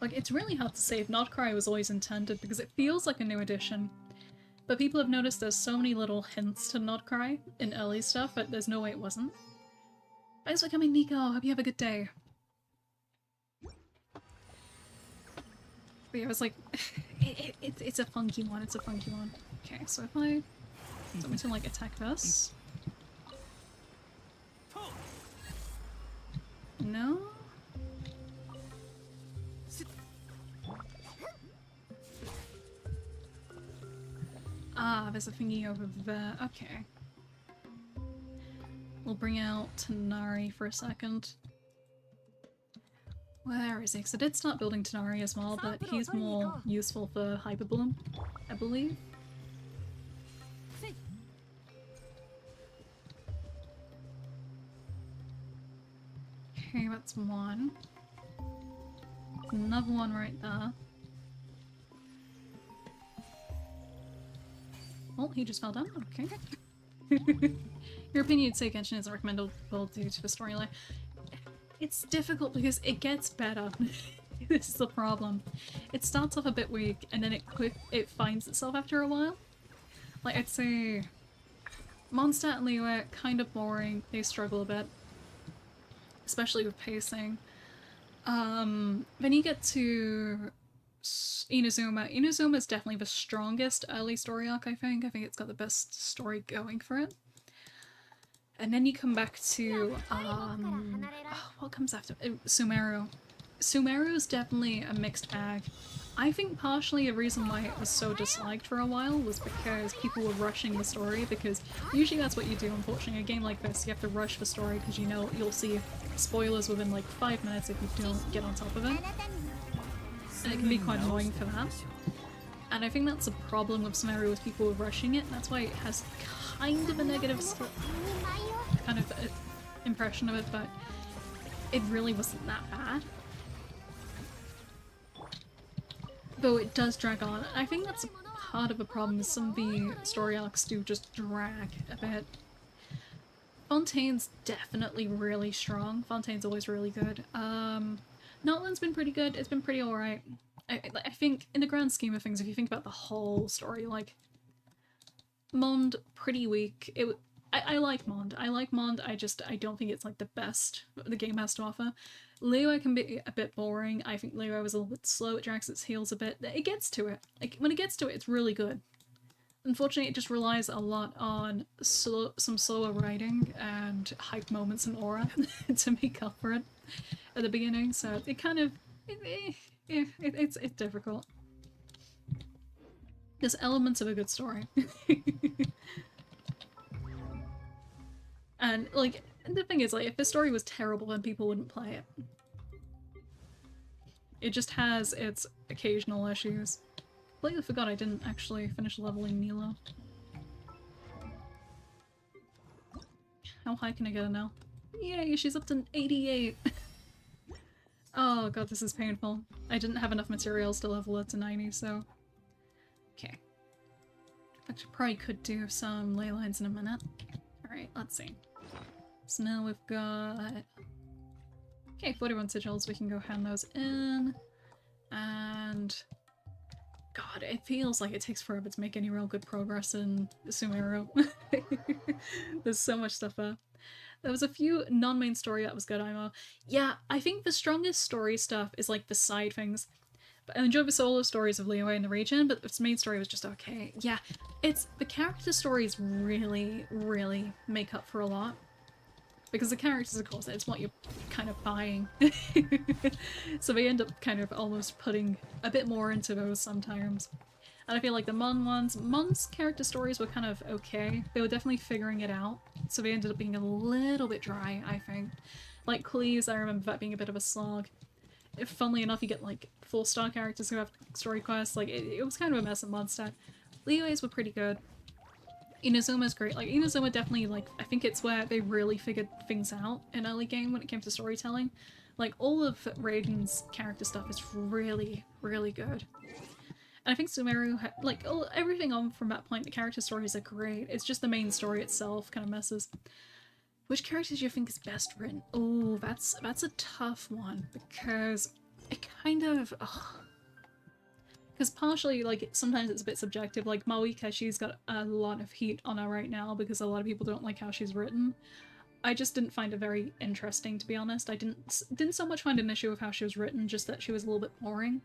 Like, it's really hard to say if Notcry was always intended, because it feels like a new addition. But people have noticed there's so many little hints to Notcry in early stuff, but there's no way it wasn't. Thanks for coming, Nico! Hope you have a good day. But yeah, it was like, it's a funky one, it's a funky one. Okay, so if I... want me to, like, attack this? No? Ah, there's a thingy over there. Okay. We'll bring out Tanari for a second. Where is he? Because I did start building Tanari as well, but he's more useful for Hyperbloom, I believe. Okay, that's one. Another one right there. Oh, he just fell down. Okay. Your opinion, you'd say Genshin isn't recommendable due to the storyline. It's difficult because it gets better. This is the problem. It starts off a bit weak and then it finds itself after a while. Like, I'd say Mondstadt and Liyue, kind of boring. They struggle a bit, especially with pacing. Then you get to Inazuma. Inazuma is definitely the strongest early story arc, I think. I think it's got the best story going for it. And then you come back to, what comes after? Sumeru. Sumeru is definitely a mixed bag. I think partially a reason why it was so disliked for a while was because people were rushing the story, because usually that's what you do, unfortunately. A game like this, you have to rush the story because you know you'll see spoilers within like 5 minutes if you don't get on top of it. And it can be quite annoying for that. And I think that's a problem with Sumeru, with people rushing it, and that's why it has kind of a negative kind of impression of it, but it really wasn't that bad. Though it does drag on. I think that's part of the problem, is some of the story arcs do just drag a bit. Fontaine's definitely really strong. Fontaine's always really good. Notland's been pretty good. It's been pretty alright. I think in the grand scheme of things, if you think about the whole story, like, Mond, pretty weak. I like Mond. I like Mond, I don't think it's like the best the game has to offer. Liyue can be a bit boring. I think Liyue was a little bit slow. It drags its heels a bit. It gets to it. Like, when it gets to it, it's really good. Unfortunately, it just relies a lot on some slower writing and hype moments and aura to make up for it at the beginning, so it kind of... it's difficult. There's elements of a good story. And, like, the thing is, like, if the story was terrible, then people wouldn't play it. It just has its occasional issues. Completely forgot I didn't actually finish leveling Nilo. How high can I get her now? Yay, she's up to 88! Oh god, this is painful. I didn't have enough materials to level it to 90, so... Okay. In fact, I probably could do some ley lines in a minute. Alright, let's see. So now we've got... Okay, 41 sigils, we can go hand those in. And... God, it feels like it takes forever to make any real good progress in Sumeru. There's so much stuff there. There was a few non-main story that was good, Imo. Yeah, I think the strongest story stuff is like the side things. But I enjoyed the solo stories of Liyue in the region, but its main story was just okay. Yeah, it's the character stories really, really make up for a lot. Because the characters, of course, it's what you're kind of buying. So they end up kind of almost putting a bit more into those sometimes. And I feel like the Mon ones, Mon's character stories were kind of okay. They were definitely figuring it out, so they ended up being a little bit dry, I think. Like Cleese, I remember that being a bit of a slog. Funnily enough, you get like 4-star characters who have story quests, like it was kind of a mess at Mondstadt. Liyue's were pretty good. Inazuma's great. Like, Inazuma definitely, like, I think it's where they really figured things out in early game when it came to storytelling. Like, all of Raiden's character stuff is really, really good. And I think Sumeru, like, everything on from that point, the character stories are great. It's just the main story itself kind of messes. Which characters do you think is best written? Oh, that's a tough one, because it kind of... Because partially, like, sometimes it's a bit subjective. Like, Maoika, she's got a lot of heat on her right now because a lot of people don't like how she's written. I just didn't find it very interesting, to be honest. I didn't so much find an issue with how she was written, just that she was a little bit boring.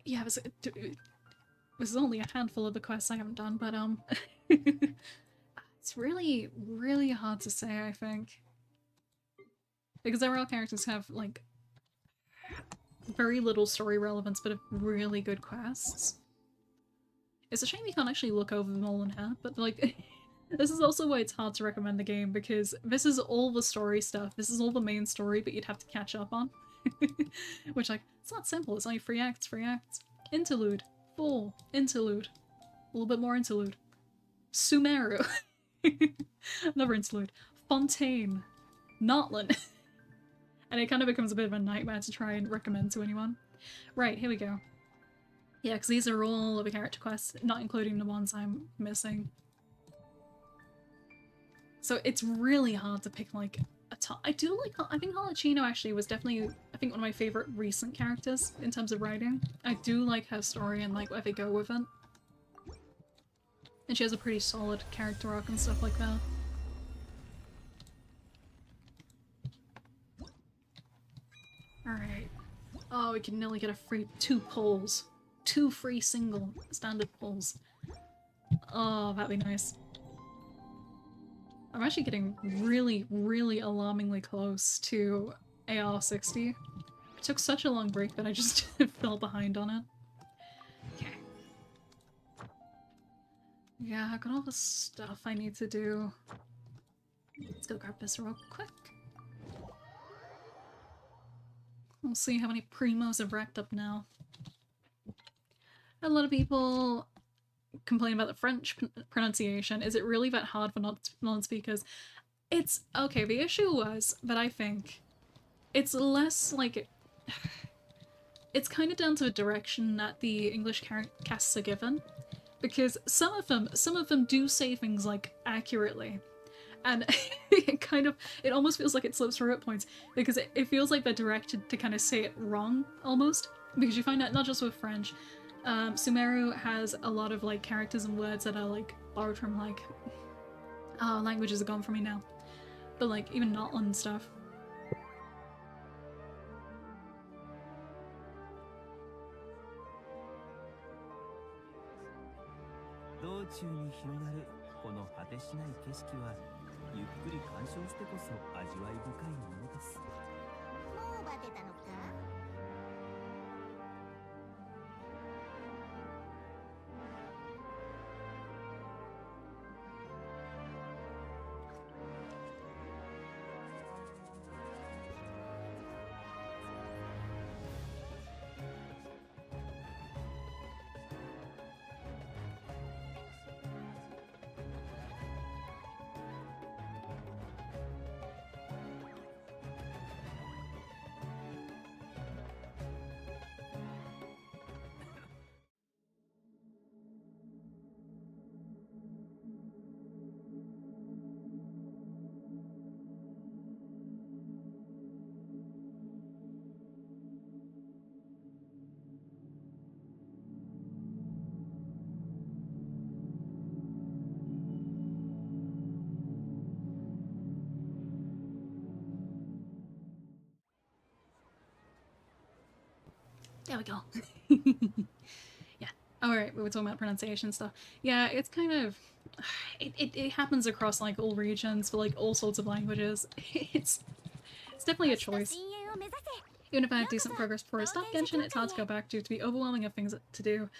Yeah, there's only a handful of the quests I haven't done, but it's really, really hard to say, I think. Because there are characters who have, like, very little story relevance, but have really good quests. It's a shame you can't actually look over them all in here, but like, this is also why it's hard to recommend the game, because this is all the story stuff, this is all the main story, but you'd have to catch up on. Which, like, it's not simple, it's only 3 acts, 3 acts. Interlude. Full. Interlude. A little bit more interlude. Sumeru. Another interlude. Fontaine. Notland. And it kind of becomes a bit of a nightmare to try and recommend to anyone. Right, here we go. Yeah, because these are all of the character quests, not including the ones I'm missing. So it's really hard to pick, like, a top. I do like, I think Halachino actually was definitely, I think, one of my favorite recent characters in terms of writing. I do like her story and like where they go with it. And she has a pretty solid character arc and stuff like that. Alright. Oh, we can nearly get a free 2 pulls. 2 free single standard pulls. Oh, that'd be nice. I'm actually getting really, really alarmingly close to AR60. I took such a long break that I just fell behind on it. Okay. Yeah, I got all the stuff I need to do. Let's go grab this real quick. We'll see how many primos have racked up now. A lot of people complain about the French pronunciation. Is it really that hard for non-speakers? It's okay. The issue was that I think it's less like it's kind of down to the direction that the English casts are given, because some of them do say things like accurately, and it almost feels like it slips through at points, because it feels like they're directed to kind of say it wrong almost, because you find that not just with French. Sumeru has a lot of like characters and words that are like borrowed from like languages are gone from me now, but like even Notland stuff. There we go. Yeah. Alright, we were talking about pronunciation stuff. Yeah, it's kind of... It happens across, like, all regions for, like, all sorts of languages. It's definitely a choice. Even if I had decent progress before I stopped Genshin, it's hard to go back to be overwhelming of things to do.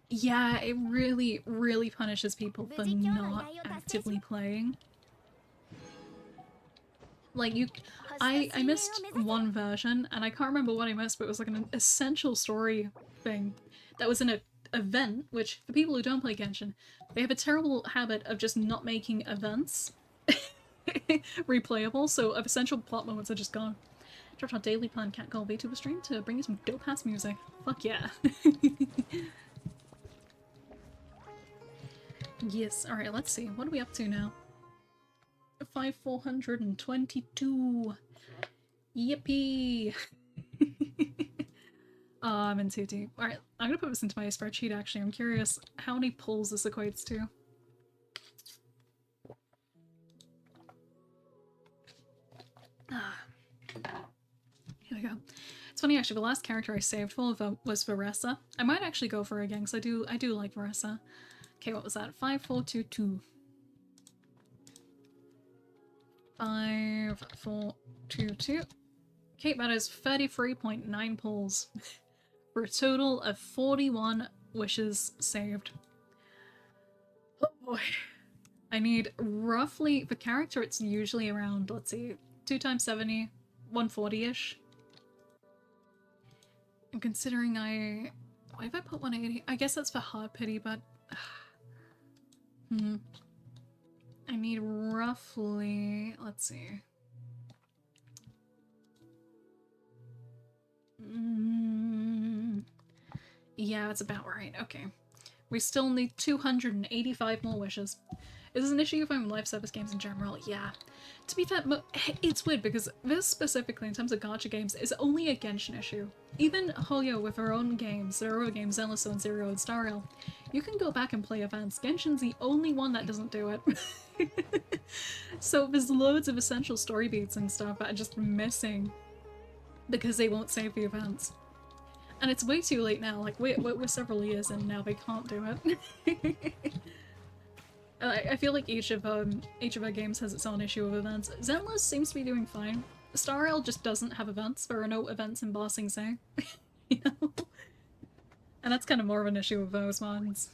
Yeah, it really, really punishes people for not actively playing. Like, I missed one version, and I can't remember what I missed, but it was like an essential story thing that was in an event, which, for people who don't play Genshin, they have a terrible habit of just not making events replayable, so of essential plot moments are just gone. Dropped our daily plan cat call VTuber stream to bring you some dope-ass music. Fuck yeah. Yes, alright, let's see. What are we up to now? 5422. Yippee! Oh, I'm in too deep. Alright, I'm gonna put this into my spreadsheet actually. I'm curious how many pulls this equates to. Here we go. It's funny actually, the last character I saved for was Veressa. I might actually go for her again because I do like Veressa. Okay, what was that? 5422. 5422. Okay, that is 33.9 pulls for a total of 41 wishes saved. Oh boy. I need roughly, for character it's usually around, let's see, 2 times 70, 140-ish. I'm considering why have I put 180? I guess that's for hard pity, but... I need roughly, let's see. Yeah, that's about right, okay. We still need 285 more wishes. Is this an issue if I'm in live service games in general? Yeah. To be fair, it's weird because this specifically, in terms of gacha games, is only a Genshin issue. Even Hoyo with her own games, their own games, Zenless and Zero and Star Rail, you can go back and play events. Genshin's the only one that doesn't do it. So there's loads of essential story beats and stuff that are just missing because they won't save the events. And it's way too late now, like we're several years in now, they can't do it. I feel like each of our games has its own issue with events. Zenless seems to be doing fine. Star Rail just doesn't have events. There are no events in Ba Sing Se. You know? And that's kind of more of an issue with those ones.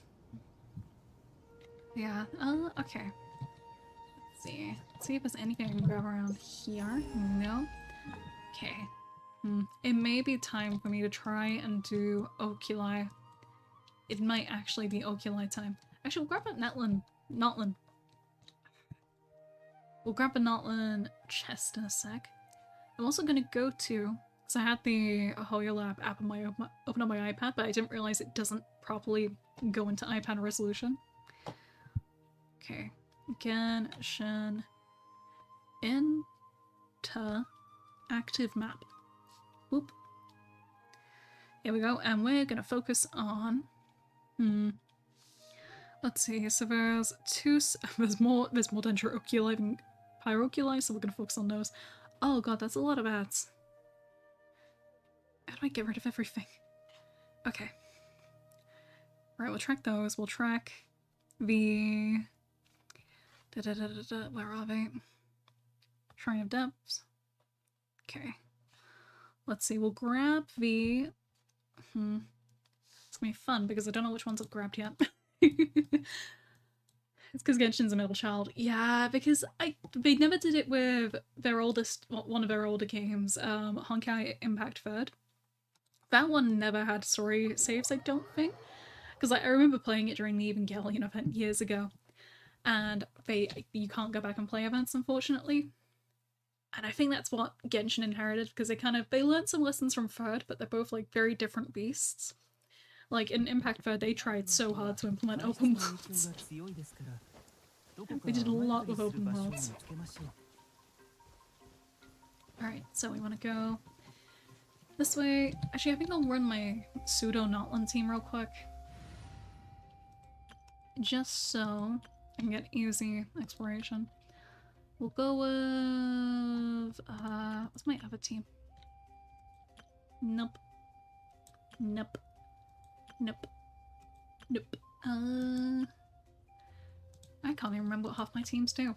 Yeah, okay. Let's see. Let's see if there's anything I can grab around here. No? Okay. It may be time for me to try and do Oculi. It might actually be Oculi time. Actually, we'll grab a Notlin. We'll grab a Notlin chest in a sec. I'm also gonna go to, because I had the HoYoLab app on open on my iPad, but I didn't realize it doesn't properly go into iPad resolution. Okay. Genshin Interactive map. Whoop. Here we go, and we're gonna focus on... Let's see, so there's there's more Dendro-oculi than Pyroculi, so we're gonna focus on those. Oh god, that's a lot of ads. How do I get rid of everything? Okay. Right, we'll track those. We'll track the... Where are they? Shrine of Depths. Okay. Let's see, we'll grab the... It's gonna be fun because I don't know which ones I've grabbed yet. It's because Genshin's a middle child. Yeah, because they never did it with their oldest, one of their older games, Honkai Impact 3rd. That one never had story saves, I don't think. Because I remember playing it during the Evangelion event years ago. And you can't go back and play events, unfortunately. And I think that's what Genshin inherited, because they learned some lessons from 3rd, but they're both like very different beasts. Like in Impact 3rd, they tried so hard to implement open worlds. They did a lot with open worlds. Alright, so we want to go this way. Actually, I think I'll run my pseudo Notlin team real quick. Just so I can get easy exploration. We'll go with... what's my other team? Nope. Nope. Nope. Nope. I can't even remember what half my teams do.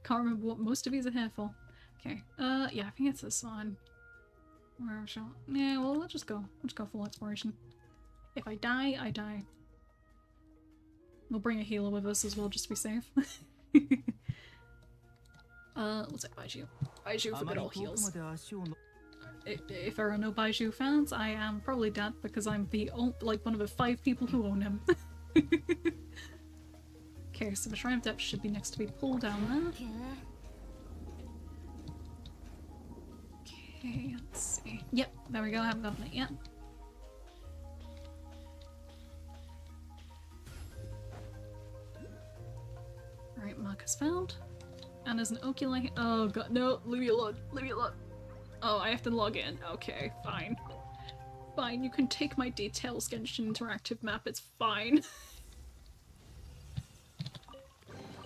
Can't remember what most of these are here for. Okay, yeah, I think it's this one. Where shall... Yeah, well, let's just go. Let's go full exploration. If I die, I die. We'll bring a healer with us as well, just to be safe. Let's take Baiju. Baiju for good old heals. If there are no Baiju fans, I am probably dead because I'm one of the 5 people who own him. Okay, so the Shrine of Depth should be next to be pulled down there. Okay, let's see. Yep, there we go, I haven't gotten it yet. Alright, markers found. And there's an Oculi. Oh god, no, leave me alone, leave me alone. Oh, I have to log in. Okay, fine. Fine, you can take my details, Genshin Interactive map, it's fine.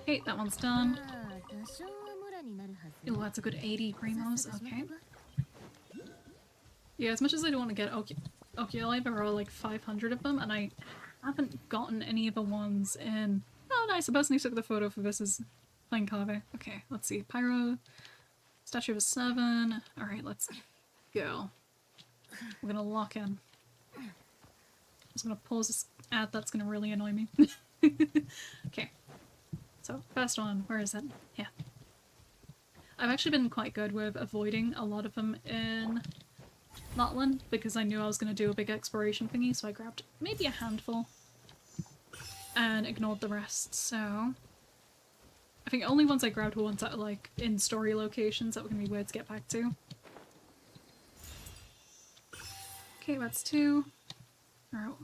Okay, that one's done. Oh, that's a good 80 primos, okay. Yeah, as much as I don't want to get Oculi, there are like 500 of them, and I haven't gotten any of the ones in... Oh nice, the person who took the photo for this is playing Kave. Okay, let's see. Pyro, Statue of a 7. Alright, let's go. We're gonna lock in. I'm just gonna pause this ad that's gonna really annoy me. Okay, so first one, where is it? Yeah. I've actually been quite good with avoiding a lot of them in Notland because I knew I was going to do a big exploration thingy, so I grabbed maybe a handful and ignored the rest, so... I think only ones I grabbed were ones that are like in story locations that were going to be weird to get back to. Okay, that's 2. Alright,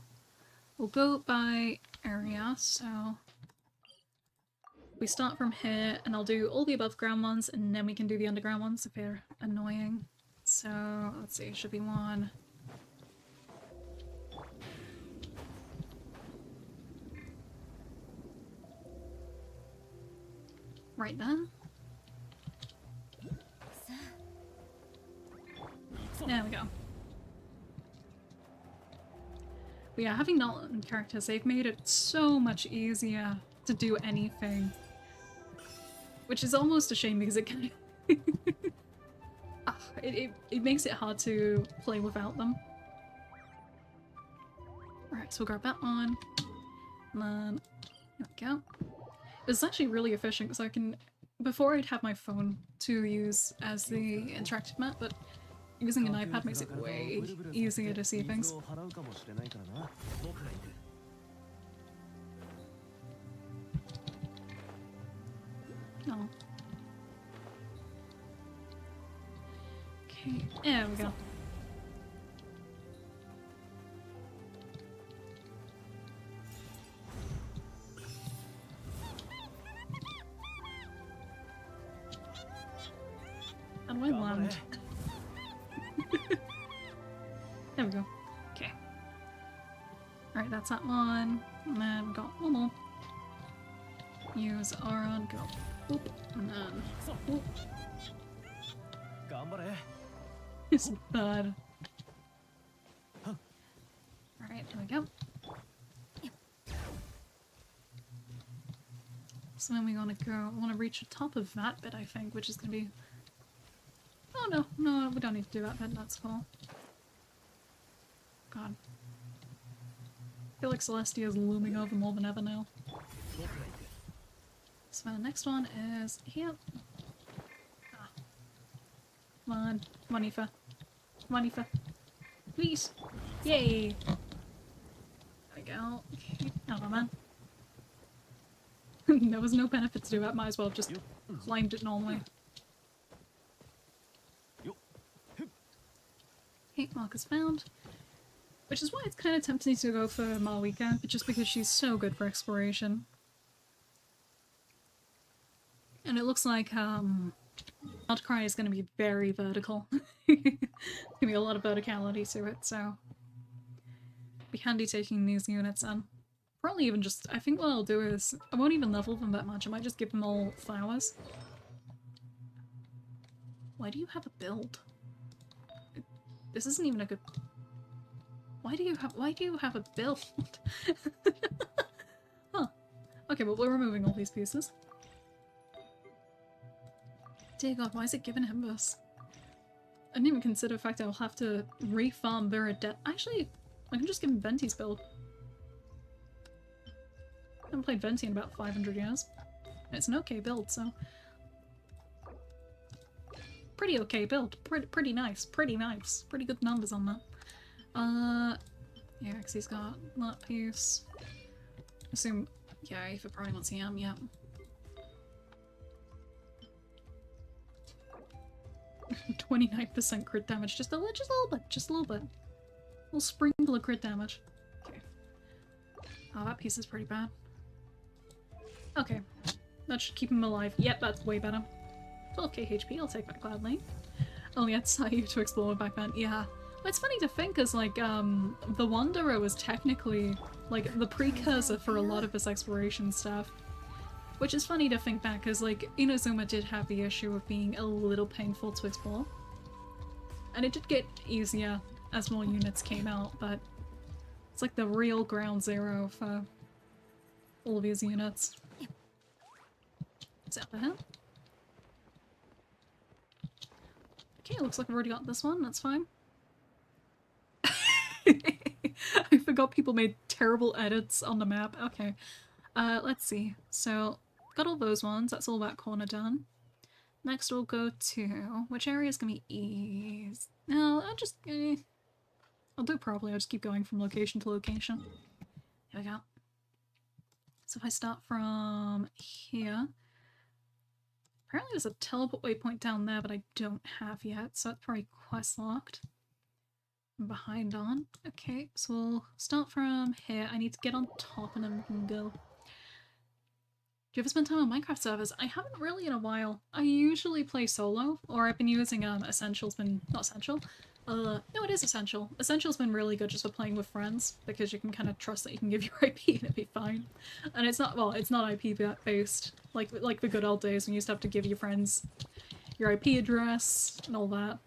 we'll go by area, so... We start from here, and I'll do all the above ground ones, and then we can do the underground ones if they're annoying. So, let's see, it should be 1. Right there. There we go. But yeah, having Notland characters, they've made it so much easier to do anything. Which is almost a shame because it can... it makes it hard to play without them. Alright, so we'll grab that one. And then... There we go. It's actually really efficient because I can... Before I'd have my phone to use as the interactive map, but using an iPad makes it way easier to see things. Oh. Okay, there we go. How do I land? There we go. Okay. Alright, that's that one. And then we got one more. Use Auron, go. Whoop, and then whoop. It's bad. Alright, there we go. So then we want to go, I want to reach the top of that bit, I think, which is going to be... Oh no, no, we don't need to do that bit, that's cool. God. I feel like Celestia is looming over more than ever now. So the next one is here. Ah. Come on. Come on, Aoife. Come on, Aoife. Please. Yay. There we go. Okay. Oh, man. There was no benefit to do that. Might as well have just climbed it normally. Okay, markers found. Which is why it's kind of tempting to go for Malwika, just because she's so good for exploration. And it looks like, Outcry is going to be very vertical. There's going to be a lot of verticality to it, so... Be handy taking these units in. Probably even just, I think what I'll do is, I won't even level them that much, I might just give them all flowers. Why do you have a build? This isn't even a good... Why do you have a build? Huh. Okay, but we're removing all these pieces. Dear God, why is it giving him this? I didn't even consider the fact I'll have to re-farm Viridet. Actually, I can just give him Venti's build. I haven't played Venti in about 500 years. And it's an okay build, so... Pretty okay build. Pretty nice. Pretty nice. Pretty good numbers on that. Yeah, because he's got that piece. Assume... Yeah, if it probably wants EM, yeah. 29% crit damage, just a little bit. A little sprinkle of crit damage. Okay. Oh, that piece is pretty bad. Okay. That should keep him alive. Yep, that's way better. 12k HP, I'll take that gladly. Oh yeah, it's you to explore back then. Yeah. Well, it's funny to think, cause like, the Wanderer was technically, like, the precursor for a lot of this exploration stuff. Which is funny to think back, because, like, Inazuma did have the issue of being a little painful to explore. And it did get easier as more units came out, but it's like the real ground zero for all of these units. Is that the hell? Okay, looks like I've already got this one, that's fine. I forgot people made terrible edits on the map. Okay. Let's see. So, got all those ones. That's all that corner done. Next we'll go to... Which area is going to be easy? No, I'll just... I'll do it properly. I'll just keep going from location to location. Here we go. So if I start from here... Apparently there's a teleport waypoint down there, but I don't have yet, so that's probably quest locked. I'm behind on. Okay, so we'll start from here. I need to get on top and then we can go. Do you ever spend time on Minecraft servers? I haven't really in a while. I usually play solo, or I've been using Essential's been... not Essential. No, it is Essential. Essential's been really good just for playing with friends, because you can kind of trust that you can give your IP and it'll be fine. And it's not, well, it's not IP based, like the good old days when you used to have to give your friends your IP address and all that.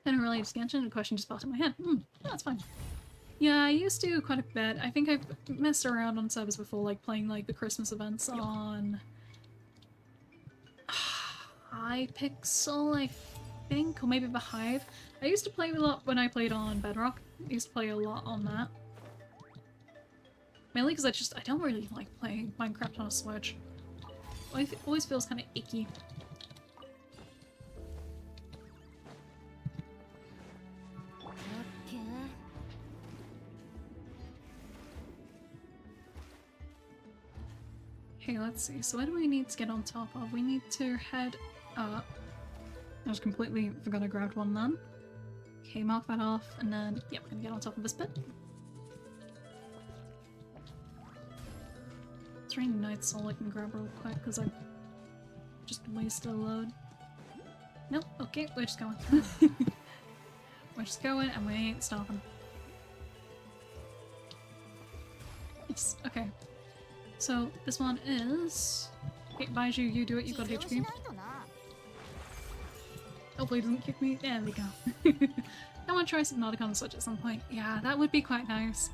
And related to Genshin, a question just popped in my head. No, that's fine. Yeah, I used to quite a bit. I think I've messed around on servers before, like playing like the Christmas events on Hypixel, I think, or maybe the Hive. I used to play a lot when I played on Bedrock. I used to play a lot on that. Mainly because I don't really like playing Minecraft on a Switch. It always feels kind of icky. Okay, let's see. So where do we need to get on top of? We need to head up. I just completely forgot I grabbed one then. Okay, mark that off, and then, yep, we're gonna get on top of this bit. It's raining Night Soul I can grab real quick, because I just wasted a load. Nope, okay, we're just going. We're just going, and we ain't stopping. Yes, okay. So, this one is... Okay, Baiju, you do it, you've got HP. Hopefully it doesn't kick me. There we go. I want to try Subnautica on Switch at some point. Yeah, that would be quite nice.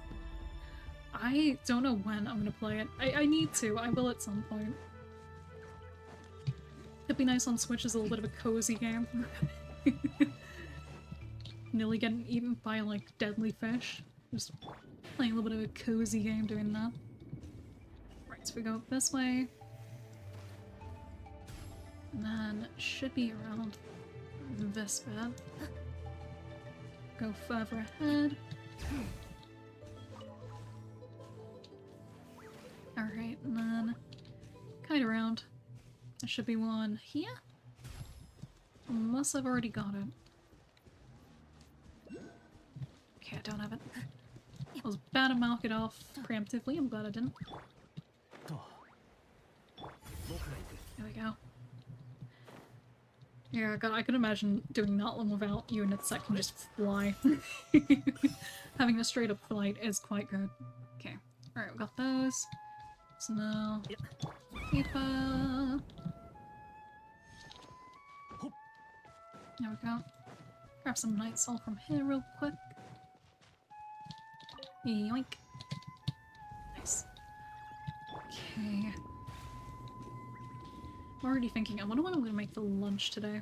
I don't know when I'm going to play it. I need to. I will at some point. It'd be nice on Switch as a little bit of a cozy game. Nearly getting eaten by, like, deadly fish. Just playing a little bit of a cozy game doing that. Right, so we go this way. And then should be around this bit. Go further ahead. Alright, and then kite around. There should be one here? Unless I've already got it. Okay, I don't have it. I was about to mark it off preemptively, I'm glad I didn't. There we go. Yeah, God, I could imagine doing that one without units that can just fly. Having a straight up flight is quite good. Okay, alright, we got those. So now... Keeper. There we go. Grab some Night Soul from here real quick. Yoink. Nice. Okay. I'm already thinking, I wonder what I'm going to make for lunch today.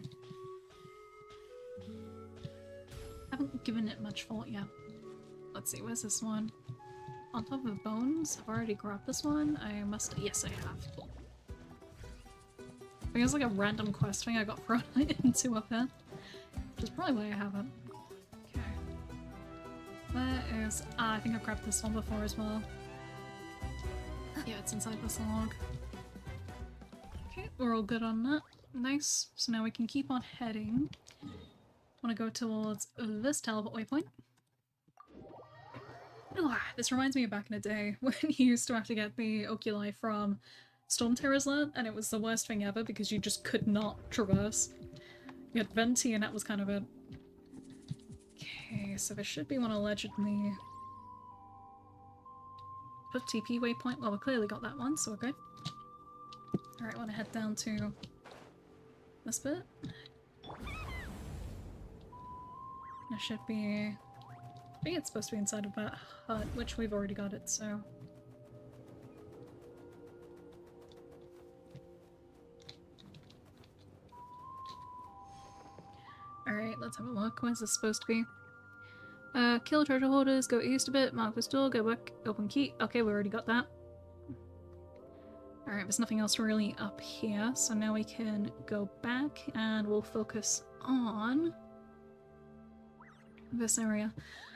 Haven't given it much thought yet. Let's see, where's this one? On top of the bones? I've already grabbed this one. I must- yes, I have. Cool. I think it's like a random quest thing I got thrown into up here. Which is probably why I haven't. Okay. Where is- I think I've grabbed this one before as well. Yeah, it's inside this log. Okay, we're all good on that. Nice. So now we can keep on heading. Want to go towards this teleport waypoint. Oh, this reminds me of back in the day when you used to have to get the oculi from Storm Terror's Land, and it was the worst thing ever because you just could not traverse. You had Venti and that was kind of it. Okay, so there should be one allegedly... Put TP waypoint. Well, we clearly got that one, so we're good. Alright, I want to head down to this bit. There should be... I think it's supposed to be inside of that hut, which we've already got it, so... Alright, let's have a look. Where's this supposed to be? Kill treasure hoarders, go east a bit, mark this door, go back, open key. Okay, we already got that. Alright, there's nothing else really up here, so now we can go back and we'll focus on this area.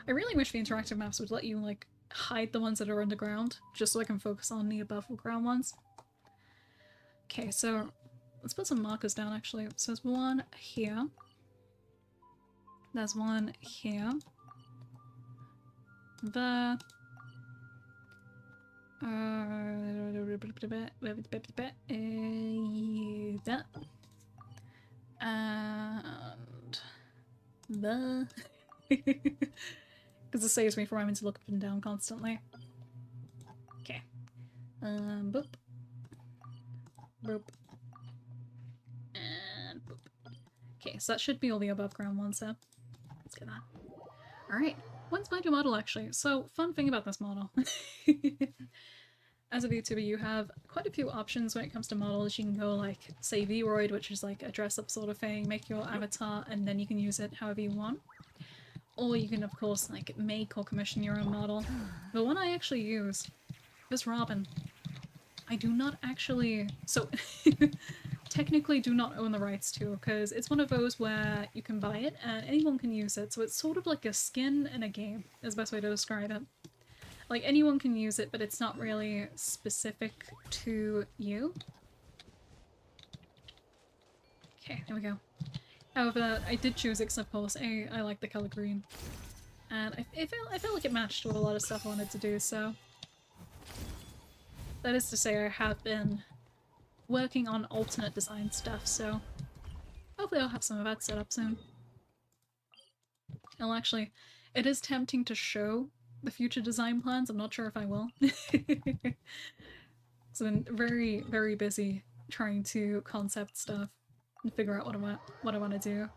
I really wish the interactive maps would let you, like, hide the ones that are underground, just so I can focus on the above ground ones. Okay, so let's put some markers down actually. So there's one here. There's one here. There. That. And the. Because it saves me from having to look up and down constantly. Okay. Boop. Boop. And boop. Okay, so that should be all the above ground ones there. Let's get that. Alright. When's my new model actually? So, fun thing about this model. As a VTuber, you have quite a few options when it comes to models. You can go like, say, V-Roid, which is like a dress-up sort of thing, make your avatar, and then you can use it however you want. Or you can, of course, like, make or commission your own model. The one I actually use is Robyn. I do not actually... So, technically do not own the rights to, because it's one of those where you can buy it and anyone can use it, so it's sort of like a skin in a game, is the best way to describe it. Like, anyone can use it, but it's not really specific to you. Okay, there we go. However, I did choose it because, of course, I like the colour green. And I felt like it matched with a lot of stuff I wanted to do, so... That is to say, I have been working on alternate design stuff, so hopefully I'll have some of that set up soon. Well, actually, it is tempting to show the future design plans. I'm not sure if I will. So I've been very, very busy trying to concept stuff and figure out what I want to do.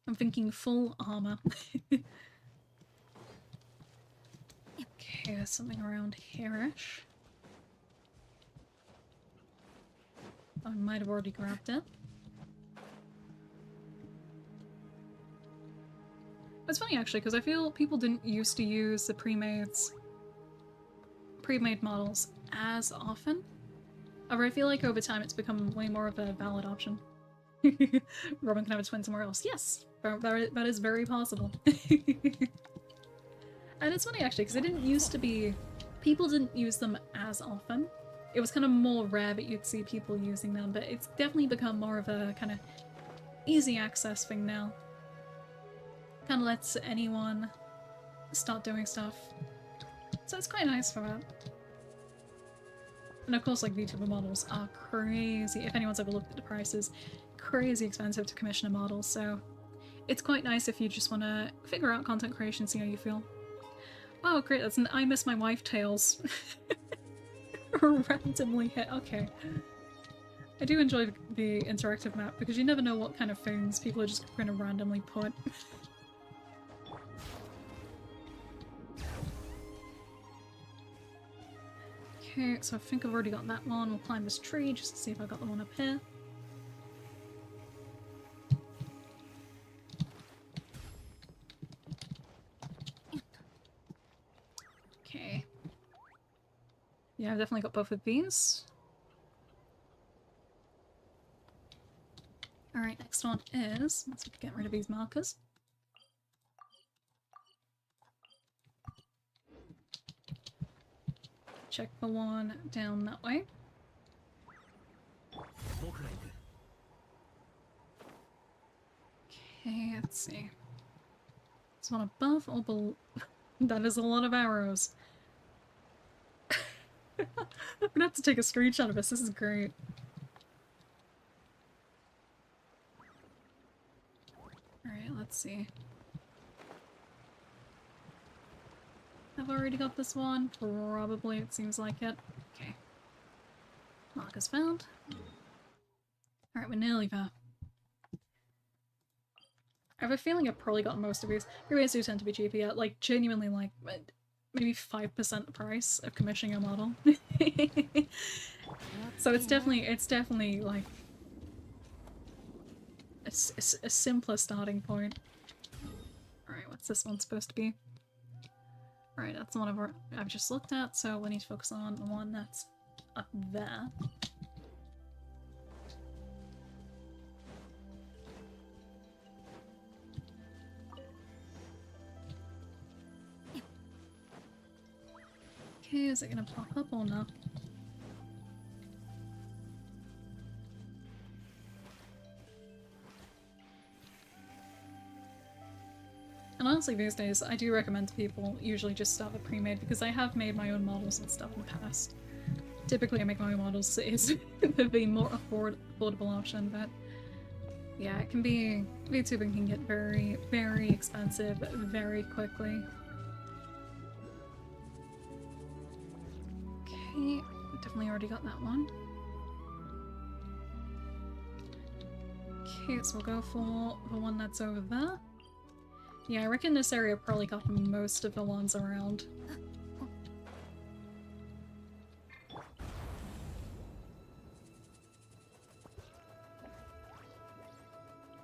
I'm thinking full armor. Okay, there's something around here-ish. I might have already grabbed it. It's funny actually, because I feel people didn't used to use the pre-made models as often. However, I feel like over time it's become way more of a valid option. Robyn can have a twin somewhere else. Yes! That is very possible. And it's funny actually, because it didn't used to be... People didn't use them as often. It was kind of more rare that you'd see people using them, but it's definitely become more of a kind of easy access thing now. Kind of lets anyone start doing stuff. So it's quite nice for that. And of course, like, VTuber models are crazy. If anyone's ever looked at the prices, crazy expensive to commission a model, so it's quite nice if you just want to figure out content creation, see how you feel. Oh, great, that's an I Miss My Wife Tales. Randomly hit. Okay. I do enjoy the interactive map because you never know what kind of things people are just going to randomly put. Okay, so I think I've already got that one. We'll climb this tree just to see if I got the one up here. Okay. Yeah, I've definitely got both of these. Alright, next one is... Let's get rid of these markers. Check the one down that way. Okay, let's see. Is one above or below? That is a lot of arrows. I'm gonna have to take a screenshot of this. This is great. Alright, let's see. I've already got this one. Probably, it seems like it. Okay. Markers found. Alright, we're nearly there. I have a feeling I've probably gotten most of these. Freeways do tend to be cheaper, yeah. Like, genuinely, like, maybe 5% the price of commissioning a model. So it's definitely, like, a simpler starting point. Alright, what's this one supposed to be? Alright, that's the one I've just looked at, so we need to focus on the one that's up there. Okay, is it gonna pop up or not? And honestly, these days, I do recommend to people usually just start with pre-made because I have made my own models and stuff in the past. Typically, I make my own models is the more affordable option, but yeah, it can be... VTubing can get very, very expensive very quickly. Okay, definitely already got that one. Okay, so we'll go for the one that's over there. Yeah, I reckon this area probably got most of the ones around.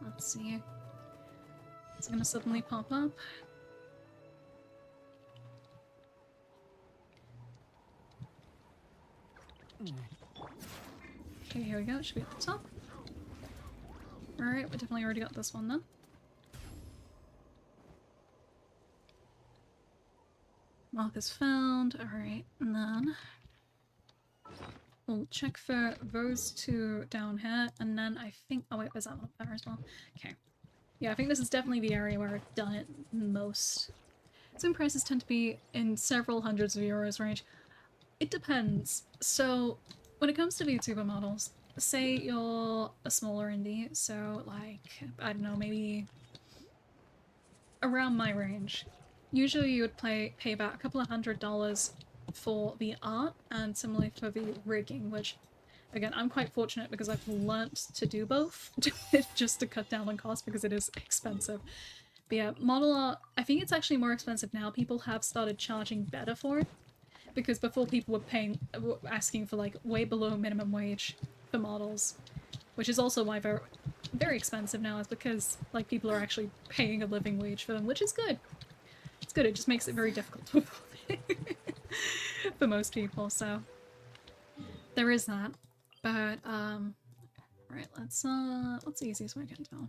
Let's see. It's gonna suddenly pop up. Okay, here we go. It should be at the top. Alright, we definitely already got this one then. Mark is found. Alright, and then we'll check for those two down here, and then I think... Oh wait, there's that one up there as well. Okay. Yeah, I think this is definitely the area where I've done it most. Some prices tend to be in several hundreds of euros range. It depends. So, when it comes to VTuber models, say you're a smaller indie, so like, I don't know, maybe around my range. Usually you would pay about a couple of $100 for the art, and similarly for the rigging, which, again, I'm quite fortunate because I've learnt to do both, just to cut down on cost because it is expensive. But yeah, model art, I think it's actually more expensive now. People have started charging better for it, because before people were asking for like way below minimum wage for models, which is also why they're very expensive now, is because like people are actually paying a living wage for them, which is good. It's good, it just makes it very difficult for most people, so there is that. But right, what's the easiest way I can tell?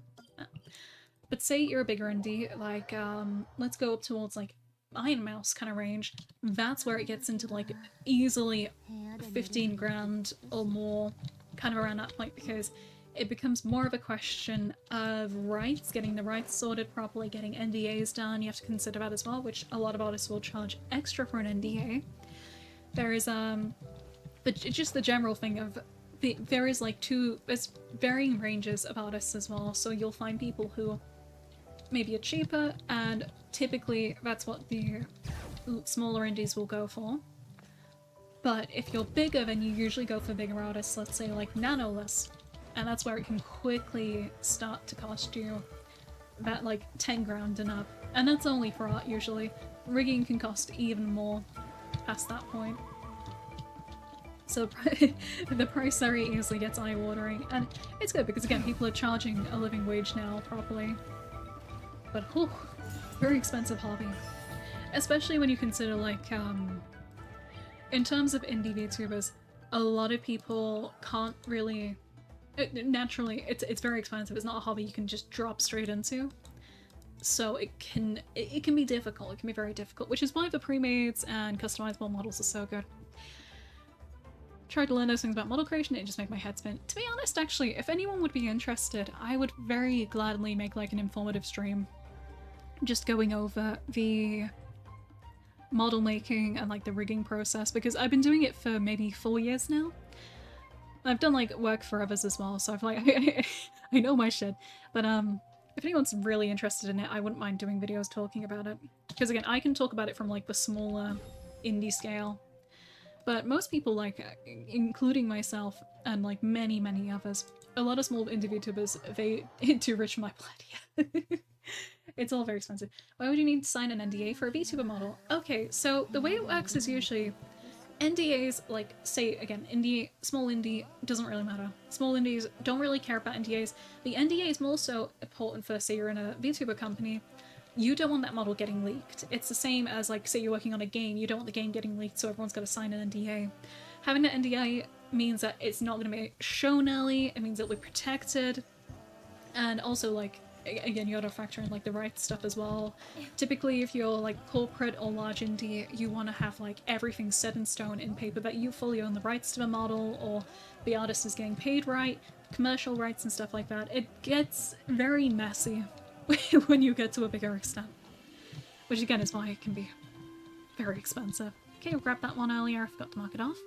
But say you're a bigger indie, like let's go up towards like Iron Mouse kind of range. That's where it gets into like easily 15 grand or more, kind of around that point, because it becomes more of a question of rights, getting the rights sorted properly, getting NDAs done. You have to consider that as well, which a lot of artists will charge extra for an NDA. There is just the general thing of there is like there's varying ranges of artists as well, so you'll find people who maybe are cheaper, and typically that's what the smaller indies will go for. But if you're bigger, then you usually go for bigger artists, let's say like Nanoless, and that's where it can quickly start to cost you that like 10 grand and up. And that's only for art usually. Rigging can cost even more past that point. So the price very easily gets eye-watering, and it's good because again, people are charging a living wage now properly. But whew, very expensive hobby. Especially when you consider like, in terms of indie VTubers, a lot of people can't really... naturally, it's very expensive. It's not a hobby you can just drop straight into. So it can be difficult. It can be very difficult, which is why the pre-mades and customizable models are so good. Tried to learn those things about model creation, it just made my head spin. To be honest, actually, if anyone would be interested, I would very gladly make like an informative stream just going over the model making and like the rigging process, because I've been doing it for maybe 4 years now. I've done like work for others as well, so I've like I know my shit. But if anyone's really interested in it, I wouldn't mind doing videos talking about it. Because again, I can talk about it from like the smaller indie scale. But most people, like, including myself and like many others, a lot of small indie VTubers, they too rich for my blood. Yeah. It's all very expensive. Why would you need to sign an NDA for a VTuber model? Okay, so the way it works is usually NDAs, like, say, again, indie, small indie, doesn't really matter. Small indies don't really care about NDAs. The NDA is more so important for, say, you're in a VTuber company. you don't want that model getting leaked. It's the same as, like, say you're working on a game, you don't want the game getting leaked, so everyone's got to sign an NDA. Having that NDA means that it's not going to be shown early, it means it'll be protected, and also, like, again, you gotta factor in, like, the rights stuff as well. Typically, if you're, like, corporate or large indie, you want to have, like, everything set in stone in paper that you fully own the rights to the model, or the artist is getting paid right, commercial rights and stuff like that. It gets very messy when you get to a bigger extent. Which again is why it can be very expensive. Okay, I grabbed that one earlier, I forgot to mark it off.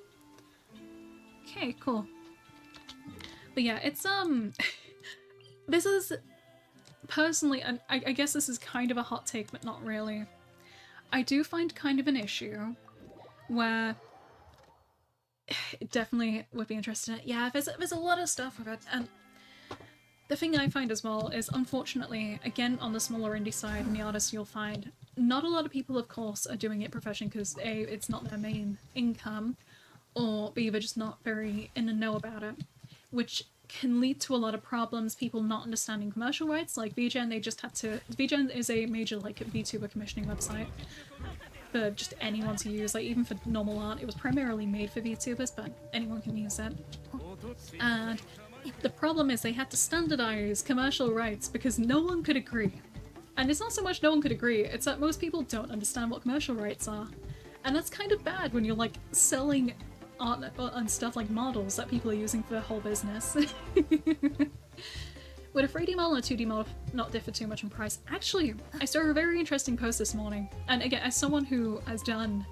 Okay, cool. But yeah, it's this is personally, and I guess this is kind of a hot take, but not really. I do find kind of an issue where it definitely would be interested in it. Yeah, there's a lot of stuff with it, and the thing I find as well is, unfortunately, again, on the smaller indie side and the artists, you'll find not a lot of people, of course, are doing it professionally because A, it's not their main income, or B, they're just not very in the know about it, which can lead to a lot of problems, people not understanding commercial rights. Like VGen, they just had to... VGen is a major, like, VTuber commissioning website for just anyone to use, like, even for normal art. It was primarily made for VTubers, but anyone can use it. And the problem is they had to standardize commercial rights because no one could agree. And it's not so much no one could agree, it's that most people don't understand what commercial rights are. And that's kind of bad when you're, like, selling art and stuff like models that people are using for their whole business. Would a 3D model and a 2D model not differ too much in price? Actually, I saw a very interesting post this morning. And again, as someone who has done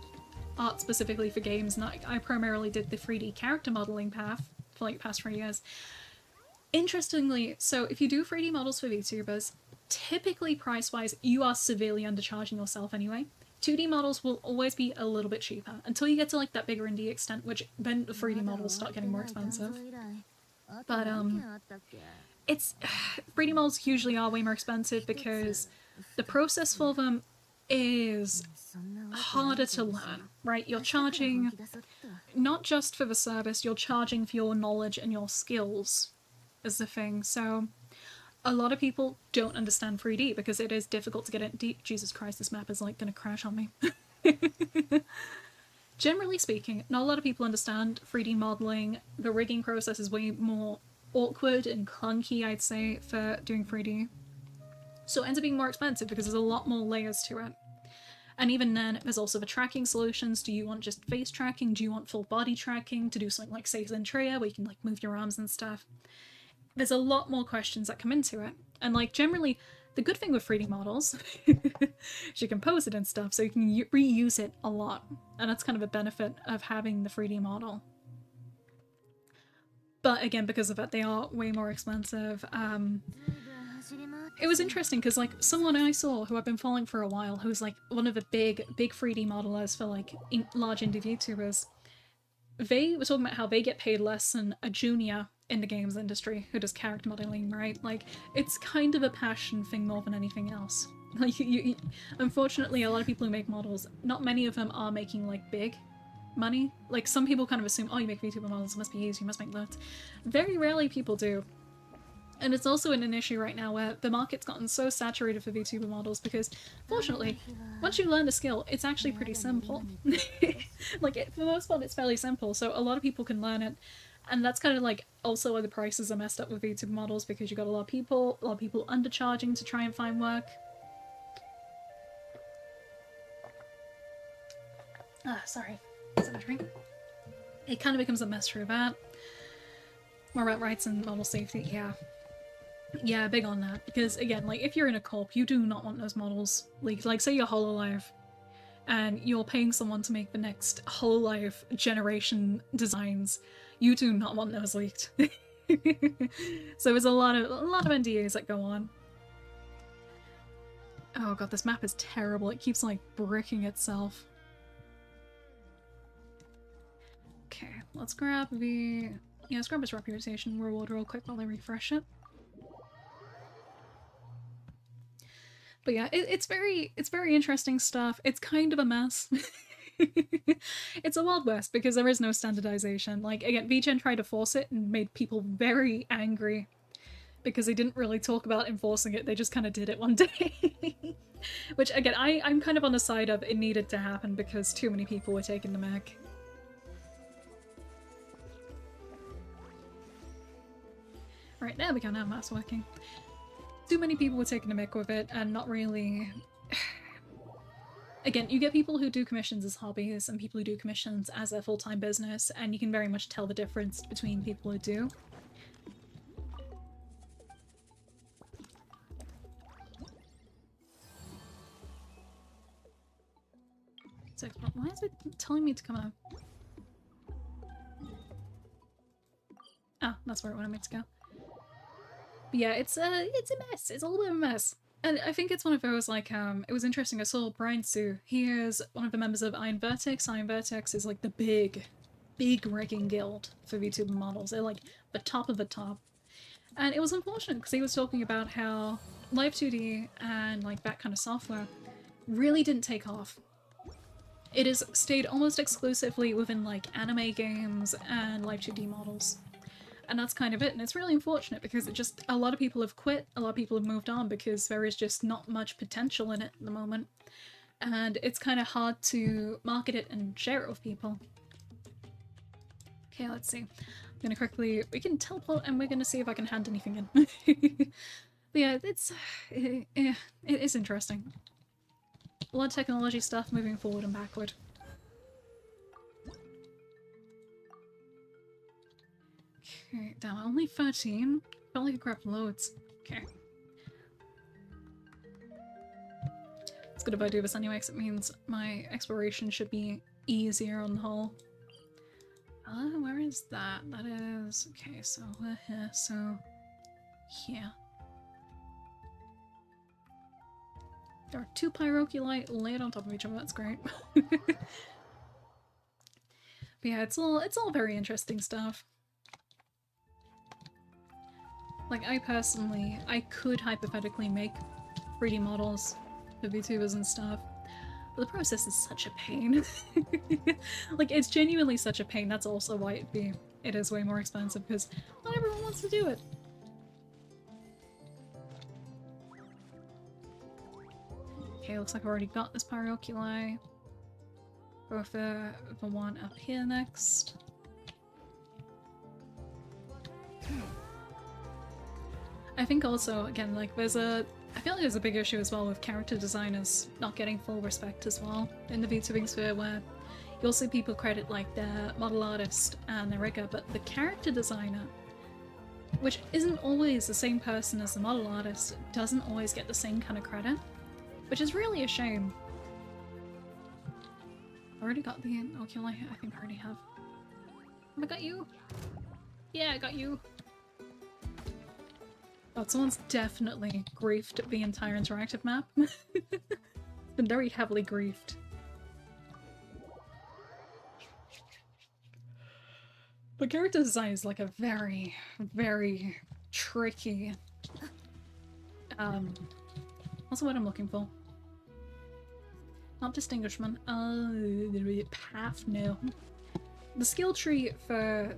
art specifically for games, and I primarily did the 3D character modeling path for like the past 3 years. Interestingly, so if you do 3D models for VTubers, typically price-wise, you are severely undercharging yourself anyway. 2D models will always be a little bit cheaper, until you get to like that bigger indie extent, which then the 3D models start getting more expensive. But it's 3D models usually are way more expensive because the process for them is harder to learn, right? You're charging not just for the service, you're charging for your knowledge and your skills is the thing. So a lot of people don't understand 3D because it is difficult to get it deep. Jesus Christ, this map is like gonna crash on me. Generally speaking, not a lot of people understand 3D modeling. The rigging process is way more awkward and clunky, I'd say, for doing 3D. So it ends up being more expensive because there's a lot more layers to it. And even then, there's also the tracking solutions. Do you want just face tracking? Do you want full body tracking to do something like, say, Zentria, where you can like move your arms and stuff? There's a lot more questions that come into it. And like generally, the good thing with 3D models is you can pose it and stuff, so you can reuse it a lot. And that's kind of a benefit of having the 3D model. But again, because of that, they are way more expensive. It was interesting because like someone I saw who I've been following for a while, who's like one of the big 3D modelers for like large indie VTubers, they were talking about how they get paid less than a junior in the games industry who does character modeling, right? Like, it's kind of a passion thing more than anything else. Like, unfortunately, a lot of people who make models, not many of them are making, like, big money. Like, some people kind of assume, oh, you make VTuber models, it must be easy, you must make loads. Very rarely people do. And it's also an issue right now where the market's gotten so saturated for VTuber models because, fortunately, once you learn the skill, it's actually pretty simple. Like, for the most part, it's fairly simple, so a lot of people can learn it. And that's kind of like also why the prices are messed up with VTuber models, because you got a lot of people undercharging to try and find work. Sorry. Is that a drink? It kind of becomes a mess through that. More about rights and model safety, yeah. Yeah, big on that. Because again, like if you're in a corp, you do not want those models leaked. Like say you're HoloLive and you're paying someone to make the next HoloLive generation designs. You do not want those leaked. So there's a lot of NDAs that go on. Oh god, this map is terrible. It keeps like bricking itself. Okay, let's grab the... Yeah, let's grab his reputation reward real quick while I refresh it. But yeah, it's very interesting stuff. It's kind of a mess. It's a Wild West because there is no standardization. Like, again, VGen tried to force it and made people very angry because they didn't really talk about enforcing it, they just kind of did it one day. Which, again, I'm kind of on the side of it needed to happen because too many people were taking the mic. Right, there we go, now that's working. Too many people were taking the mic with it and not really... Again, you get people who do commissions as hobbies and people who do commissions as a full-time business, and you can very much tell the difference between people who do. So, why is it telling me to come out? Ah, that's where I wanted me to go. But yeah, it's a mess. It's a little bit of a mess. And I think it's one of those, like, it was interesting. I saw Brian Sue. He is one of the members of Iron Vertex. Iron Vertex is, like, the big rigging guild for VTuber models. They're, like, the top of the top. And it was unfortunate because he was talking about how Live 2D and, like, that kind of software really didn't take off. It has stayed almost exclusively within, like, anime games and Live 2D models. And that's kind of it, and it's really unfortunate because it just, a lot of people have quit, a lot of people have moved on because there is just not much potential in it at the moment. And it's kind of hard to market it and share it with people. Okay, let's see. I'm gonna quickly, we can teleport and we're gonna see if I can hand anything in. But yeah, it is interesting. A lot of technology stuff moving forward and backward. Okay, damn, only 13? Felt like I grabbed loads. Okay. It's good if I do this anyway, because it means my exploration should be easier on the whole. Where is that? That is... okay, so we're here, so... here. There are 2 Pyroculi laid on top of each other, that's great. But yeah, it's all very interesting stuff. Like, I personally, I could hypothetically make 3D models for VTubers and stuff, but the process is such a pain. Like, it's genuinely such a pain. That's also why it is way more expensive, because not everyone wants to do it. Okay, looks like I've already got this Pyroculi. Go for the one up here next. I think also, again, like, I feel like there's a big issue as well with character designers not getting full respect as well in the VTubing sphere, where you'll see people credit, like, their model artist and their rigger, but the character designer, which isn't always the same person as the model artist, doesn't always get the same kind of credit, which is really a shame. I already got the Oculi, I think I already have. Have I got you? Yeah, I got you. Oh, someone's definitely griefed the entire interactive map. It's been very heavily griefed. But character design is like a very, very tricky... what's the word I'm looking for? Not distinguishment. Path? No. The skill tree for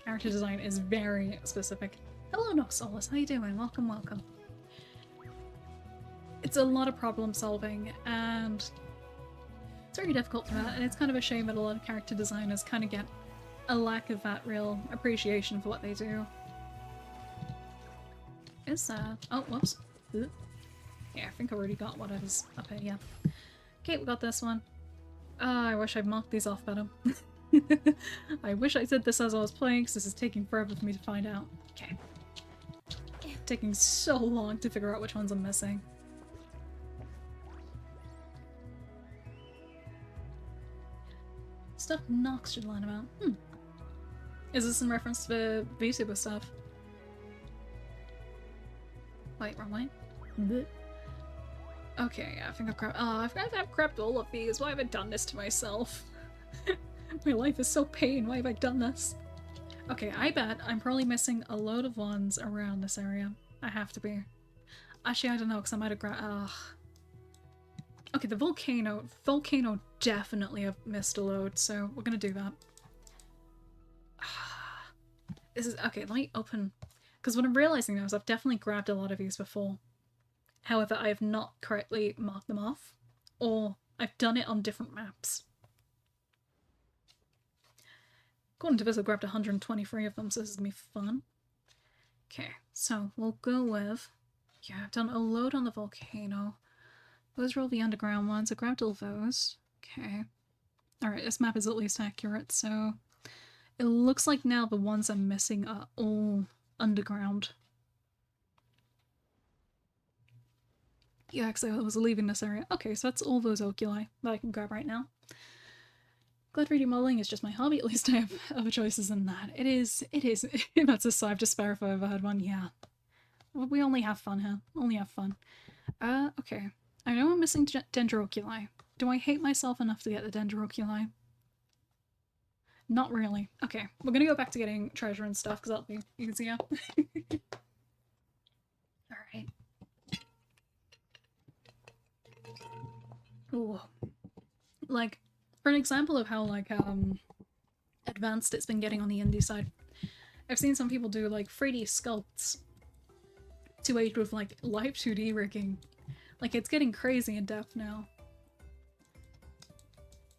character design is very specific. Hello, Noxolus, how you doing? Welcome, welcome. It's a lot of problem solving, and it's very difficult for that, and it's kind of a shame that a lot of character designers kind of get a lack of that real appreciation for what they do. Is oh, whoops. Ooh. Yeah, I think I already got what I was up here, yeah. Okay, we got this one. I wish I'd marked these off better. I wish I did this as I was playing, because this is taking forever for me to find out. Okay. Taking so long to figure out which ones I'm missing. Stuff Nox should learn about. Is this in reference to VTuber stuff? Wait, wrong way? Blech. Okay, I think I've grabbed- I've grabbed all of these. Why have I done this to myself? My life is so pain. Why have I done this? Okay, I bet I'm probably missing a load of ones around this area. I have to be. Actually, I don't know, because I might have grabbed... Okay, the volcano definitely have missed a load, so we're gonna do that. This is... okay, let me open... because what I'm realizing now is I've definitely grabbed a lot of these before. However, I have not correctly marked them off, or I've done it on different maps. According to this, I've grabbed 123 of them, so this is gonna be fun. Okay, so we'll go with... Yeah, I've done a load on the volcano. Those are all the underground ones. I grabbed all those. Okay. Alright, this map is at least accurate, so... It looks like now the ones I'm missing are all underground. Yeah, because I was leaving this area. Okay, so that's all those oculi that I can grab right now. Glad 3D modeling is just my hobby. At least I have other choices than that. It is. That's a sigh of despair if I ever had one. Yeah. We only have fun here. Only have fun. Okay. I know I'm missing Dendroculi. Do I hate myself enough to get the Dendroculi? Not really. Okay, we're gonna go back to getting treasure and stuff because that'll be easier. Alright. Ooh. Like, for an example of how, like, advanced it's been getting on the indie side, I've seen some people do, like, 3D sculpts to aid with, like, live 2D rigging. Like, it's getting crazy in depth now.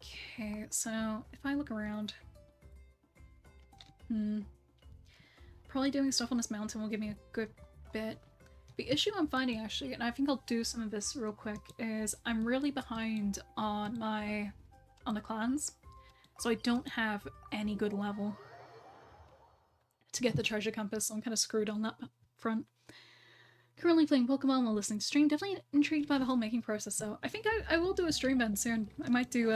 Okay, so if I look around... Probably doing stuff on this mountain will give me a good bit. The issue I'm finding, actually, and I think I'll do some of this real quick, is I'm really behind on the clans. So I don't have any good level to get the treasure compass, so I'm kind of screwed on that front. Currently playing Pokemon while listening to stream. Definitely intrigued by the whole making process, so I think I will do a stream then soon. I might do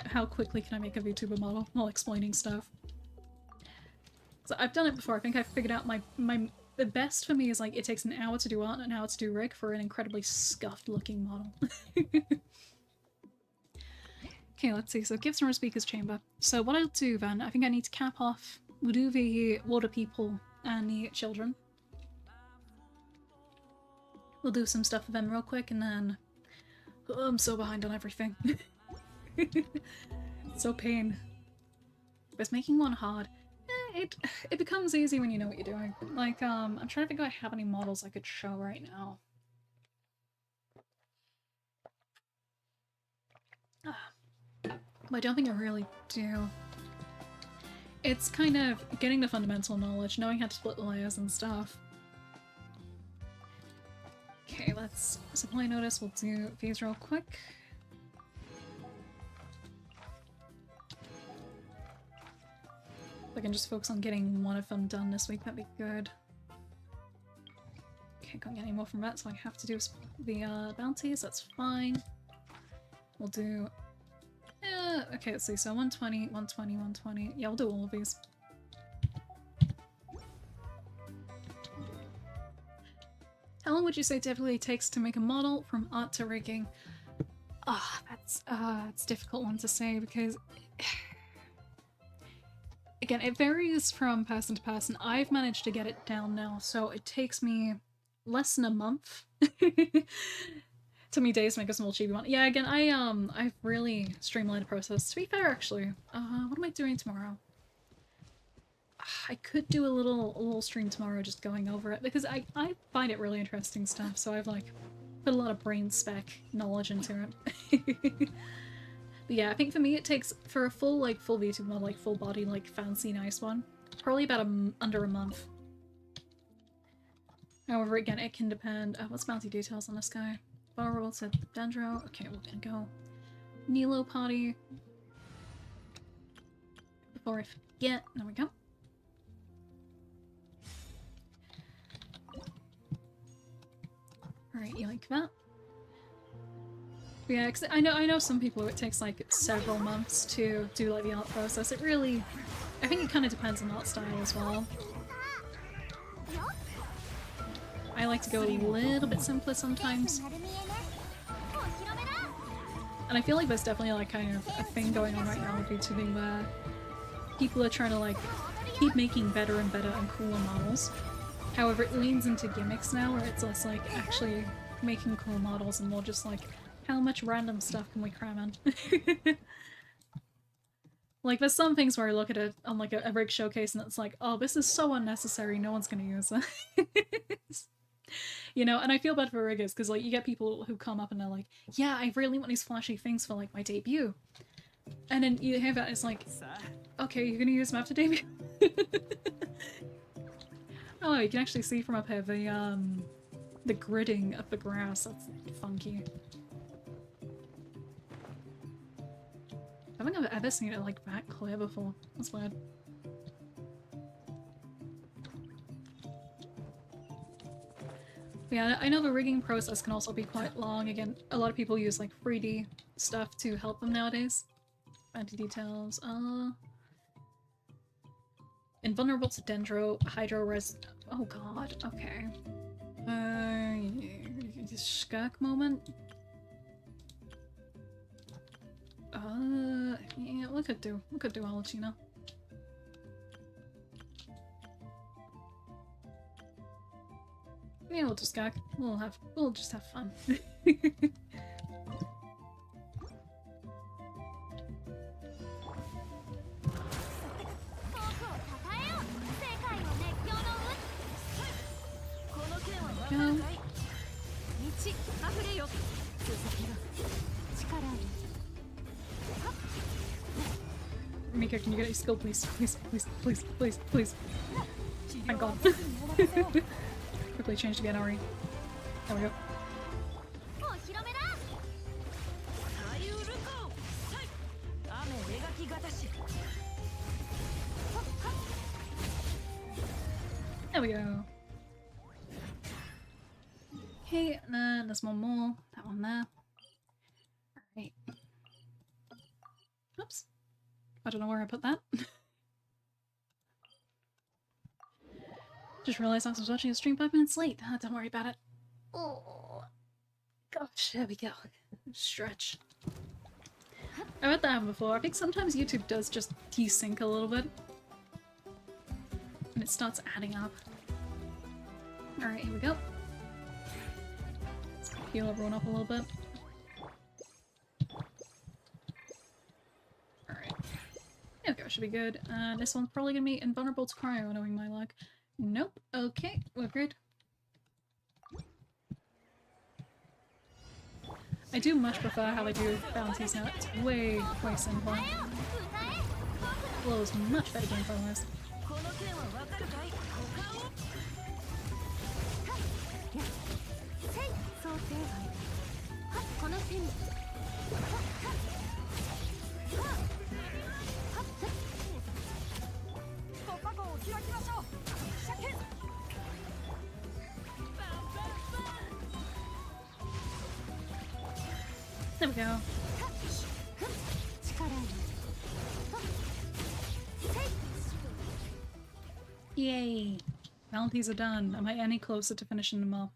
how quickly can I make a VTuber model while explaining stuff. So I've done it before. I think I've figured out the best for me is like it takes an hour to do art and an hour to do rig for an incredibly scuffed looking model. Okay, let's see. So gifts from a speaker's chamber. So what I'll do then, I think I need to cap off. We'll do the water people and the children. We'll do some stuff for them real quick and then... Oh, I'm so behind on everything. So pain. But making one hard. It becomes easy when you know what you're doing. Like, I'm trying to think if I have any models I could show right now. But I don't think I really do. It's kind of getting the fundamental knowledge, knowing how to split the layers and stuff. Okay, let's supply notice. We'll do these real quick. If I can just focus on getting one of them done this week, that'd be good. Okay, can't get any more from that, so I have to do the bounties, that's fine. We'll do... okay, let's see, so 120, 120, 120. Yeah, we'll do all of these. How long would you say typically takes to make a model from art to rigging? That's a difficult one to say because... Again, it varies from person to person. I've managed to get it down now, so it takes me less than a month. Took me days to make a small chibi one. Yeah, again, I've really streamlined the process. To be fair, actually, what am I doing tomorrow? I could do a little stream tomorrow just going over it, because I find it really interesting stuff, so I've, like, put a lot of brain spec knowledge into it. But yeah, I think for me it takes, for a full VTuber model, like full body, like fancy nice one, probably about under a month. However, again, it can depend. What's bounty details on this guy? Borrow said Dendro. Okay, we're gonna go Nilo potty. Before I forget, there we go. Alright, you like that? Yeah, cause I know some people who it takes like several months to do like the art process. It really, I think it kind of depends on art style as well. I like to go a little bit simpler sometimes. And I feel like there's definitely like kind of a thing going on right now with YouTubing where people are trying to like keep making better and better and cooler models. However, it leans into gimmicks now where it's less like actually making cool models and more just like how much random stuff can we cram in? Like, there's some things where I look at it on like a rig showcase and it's like, oh, this is so unnecessary, no one's gonna use it. You know, and I feel bad for riggers because like you get people who come up and they're like, yeah, I really want these flashy things for like my debut. And then you hear that, it's like, okay, you're gonna use them after debut? Oh, you can actually see from up here the gridding of the grass. That's funky. I don't think I've ever seen it like that clear before. That's weird. Yeah, I know the rigging process can also be quite long. Again, a lot of people use like 3D stuff to help them nowadays. Fancy details. Invulnerable to Dendro, Hydro Res. Oh god, okay. Skirk moment? Yeah, we could do Alachina. Yeah, we'll just gag. We'll just have fun. Go. Mika, can you get a skill, please? Please, please, please, please, please. Thank god. Quickly change to get Ari. There we go. There we go. Okay, and then there's one more. That one there. Alright. Oops. I don't know where I put that. Just realized I was watching a stream 5 minutes late. Don't worry about it. Oh, gosh, there we go. Stretch. I've had that happen before. I think sometimes YouTube does just desync a little bit. And it starts adding up. Alright, here we go. Let's heal everyone up a little bit. Alright. There we go, should be good. This one's probably gonna be invulnerable to cryo, knowing my luck. Nope. Okay, we're good. I do much prefer how they do bounties now. It's way, way simpler. Well, it's much better gameplay-wise. There we go. Yay! Bounties are done. Am I any closer to finishing them up?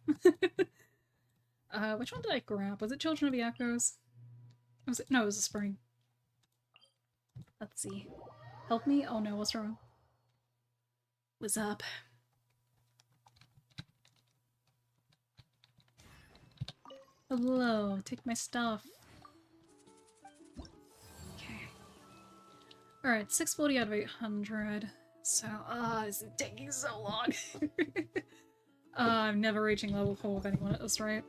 Which one did I grab? Was it Children of the Echoes? Was it? No, it was a spring. Let's see. Help me? Oh no, what's wrong? What's up? Hello, take my stuff. Okay. Alright, 640 out of 800. So, this is taking so long. I'm never reaching level 4 with anyone at this rate.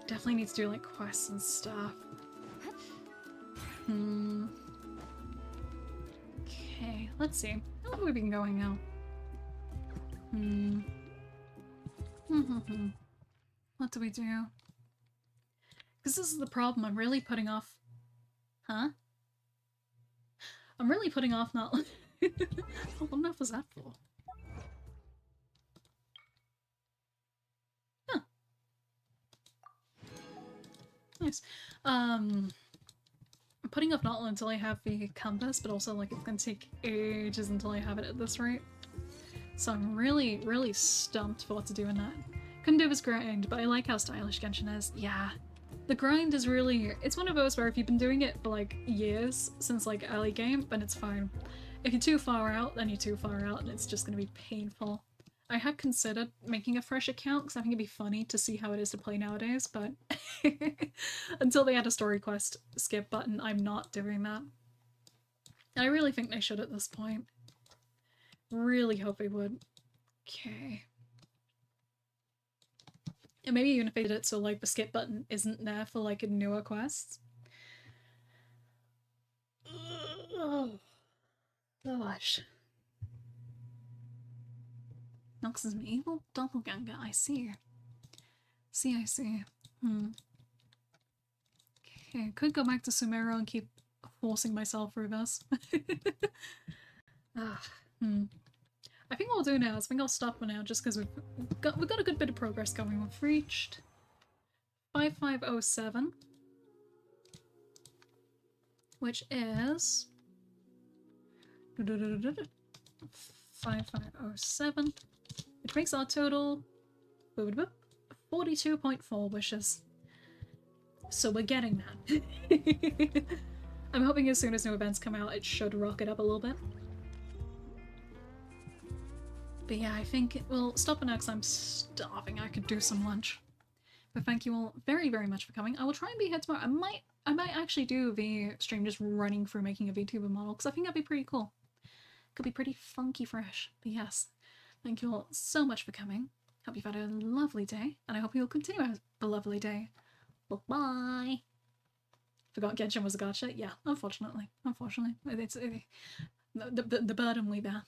Definitely need to do like quests and stuff. Okay, let's see. How long have we been going now? What do we do? Because this is the problem, I'm really putting off... Huh? I'm really putting off not... What enough was that for? Huh. Nice. I'm putting off not until I have the compass, but also like it's gonna take ages until I have it at this rate. So I'm really, really stumped for what to do in that. Couldn't do this grind, but I like how stylish Genshin is. Yeah. The grind is really... It's one of those where if you've been doing it for like years, since like early game, then it's fine. If you're too far out, then you're too far out and it's just gonna be painful. I had considered making a fresh account because I think it'd be funny to see how it is to play nowadays, but until they add a story quest skip button, I'm not doing that. And I really think they should at this point. Really hope they would. Okay. And maybe even if they did it so like the skip button isn't there for like newer quests. Oh gosh. Nox is an evil doppelganger, I see. I see. Okay, could go back to Sumero and keep forcing myself through this. I think what I'll do now is I think I'll stop for now just because we've got a good bit of progress going. We've reached 5507, which is 5507, which makes our total 42.4 wishes. So we're getting that. I'm hoping as soon as new events come out, it should rocket up a little bit. But yeah, I think we'll stop for now because I'm starving. I could do some lunch. But thank you all very, very much for coming. I will try and be here tomorrow. I might actually do the stream just running through making a VTuber model because I think that'd be pretty cool. Could be pretty funky fresh. But yes, thank you all so much for coming. Hope you've had a lovely day, and I hope you'll continue to have a lovely day. Bye-bye. Forgot Genshin was a gacha? Yeah, unfortunately. Unfortunately. The burden we bear.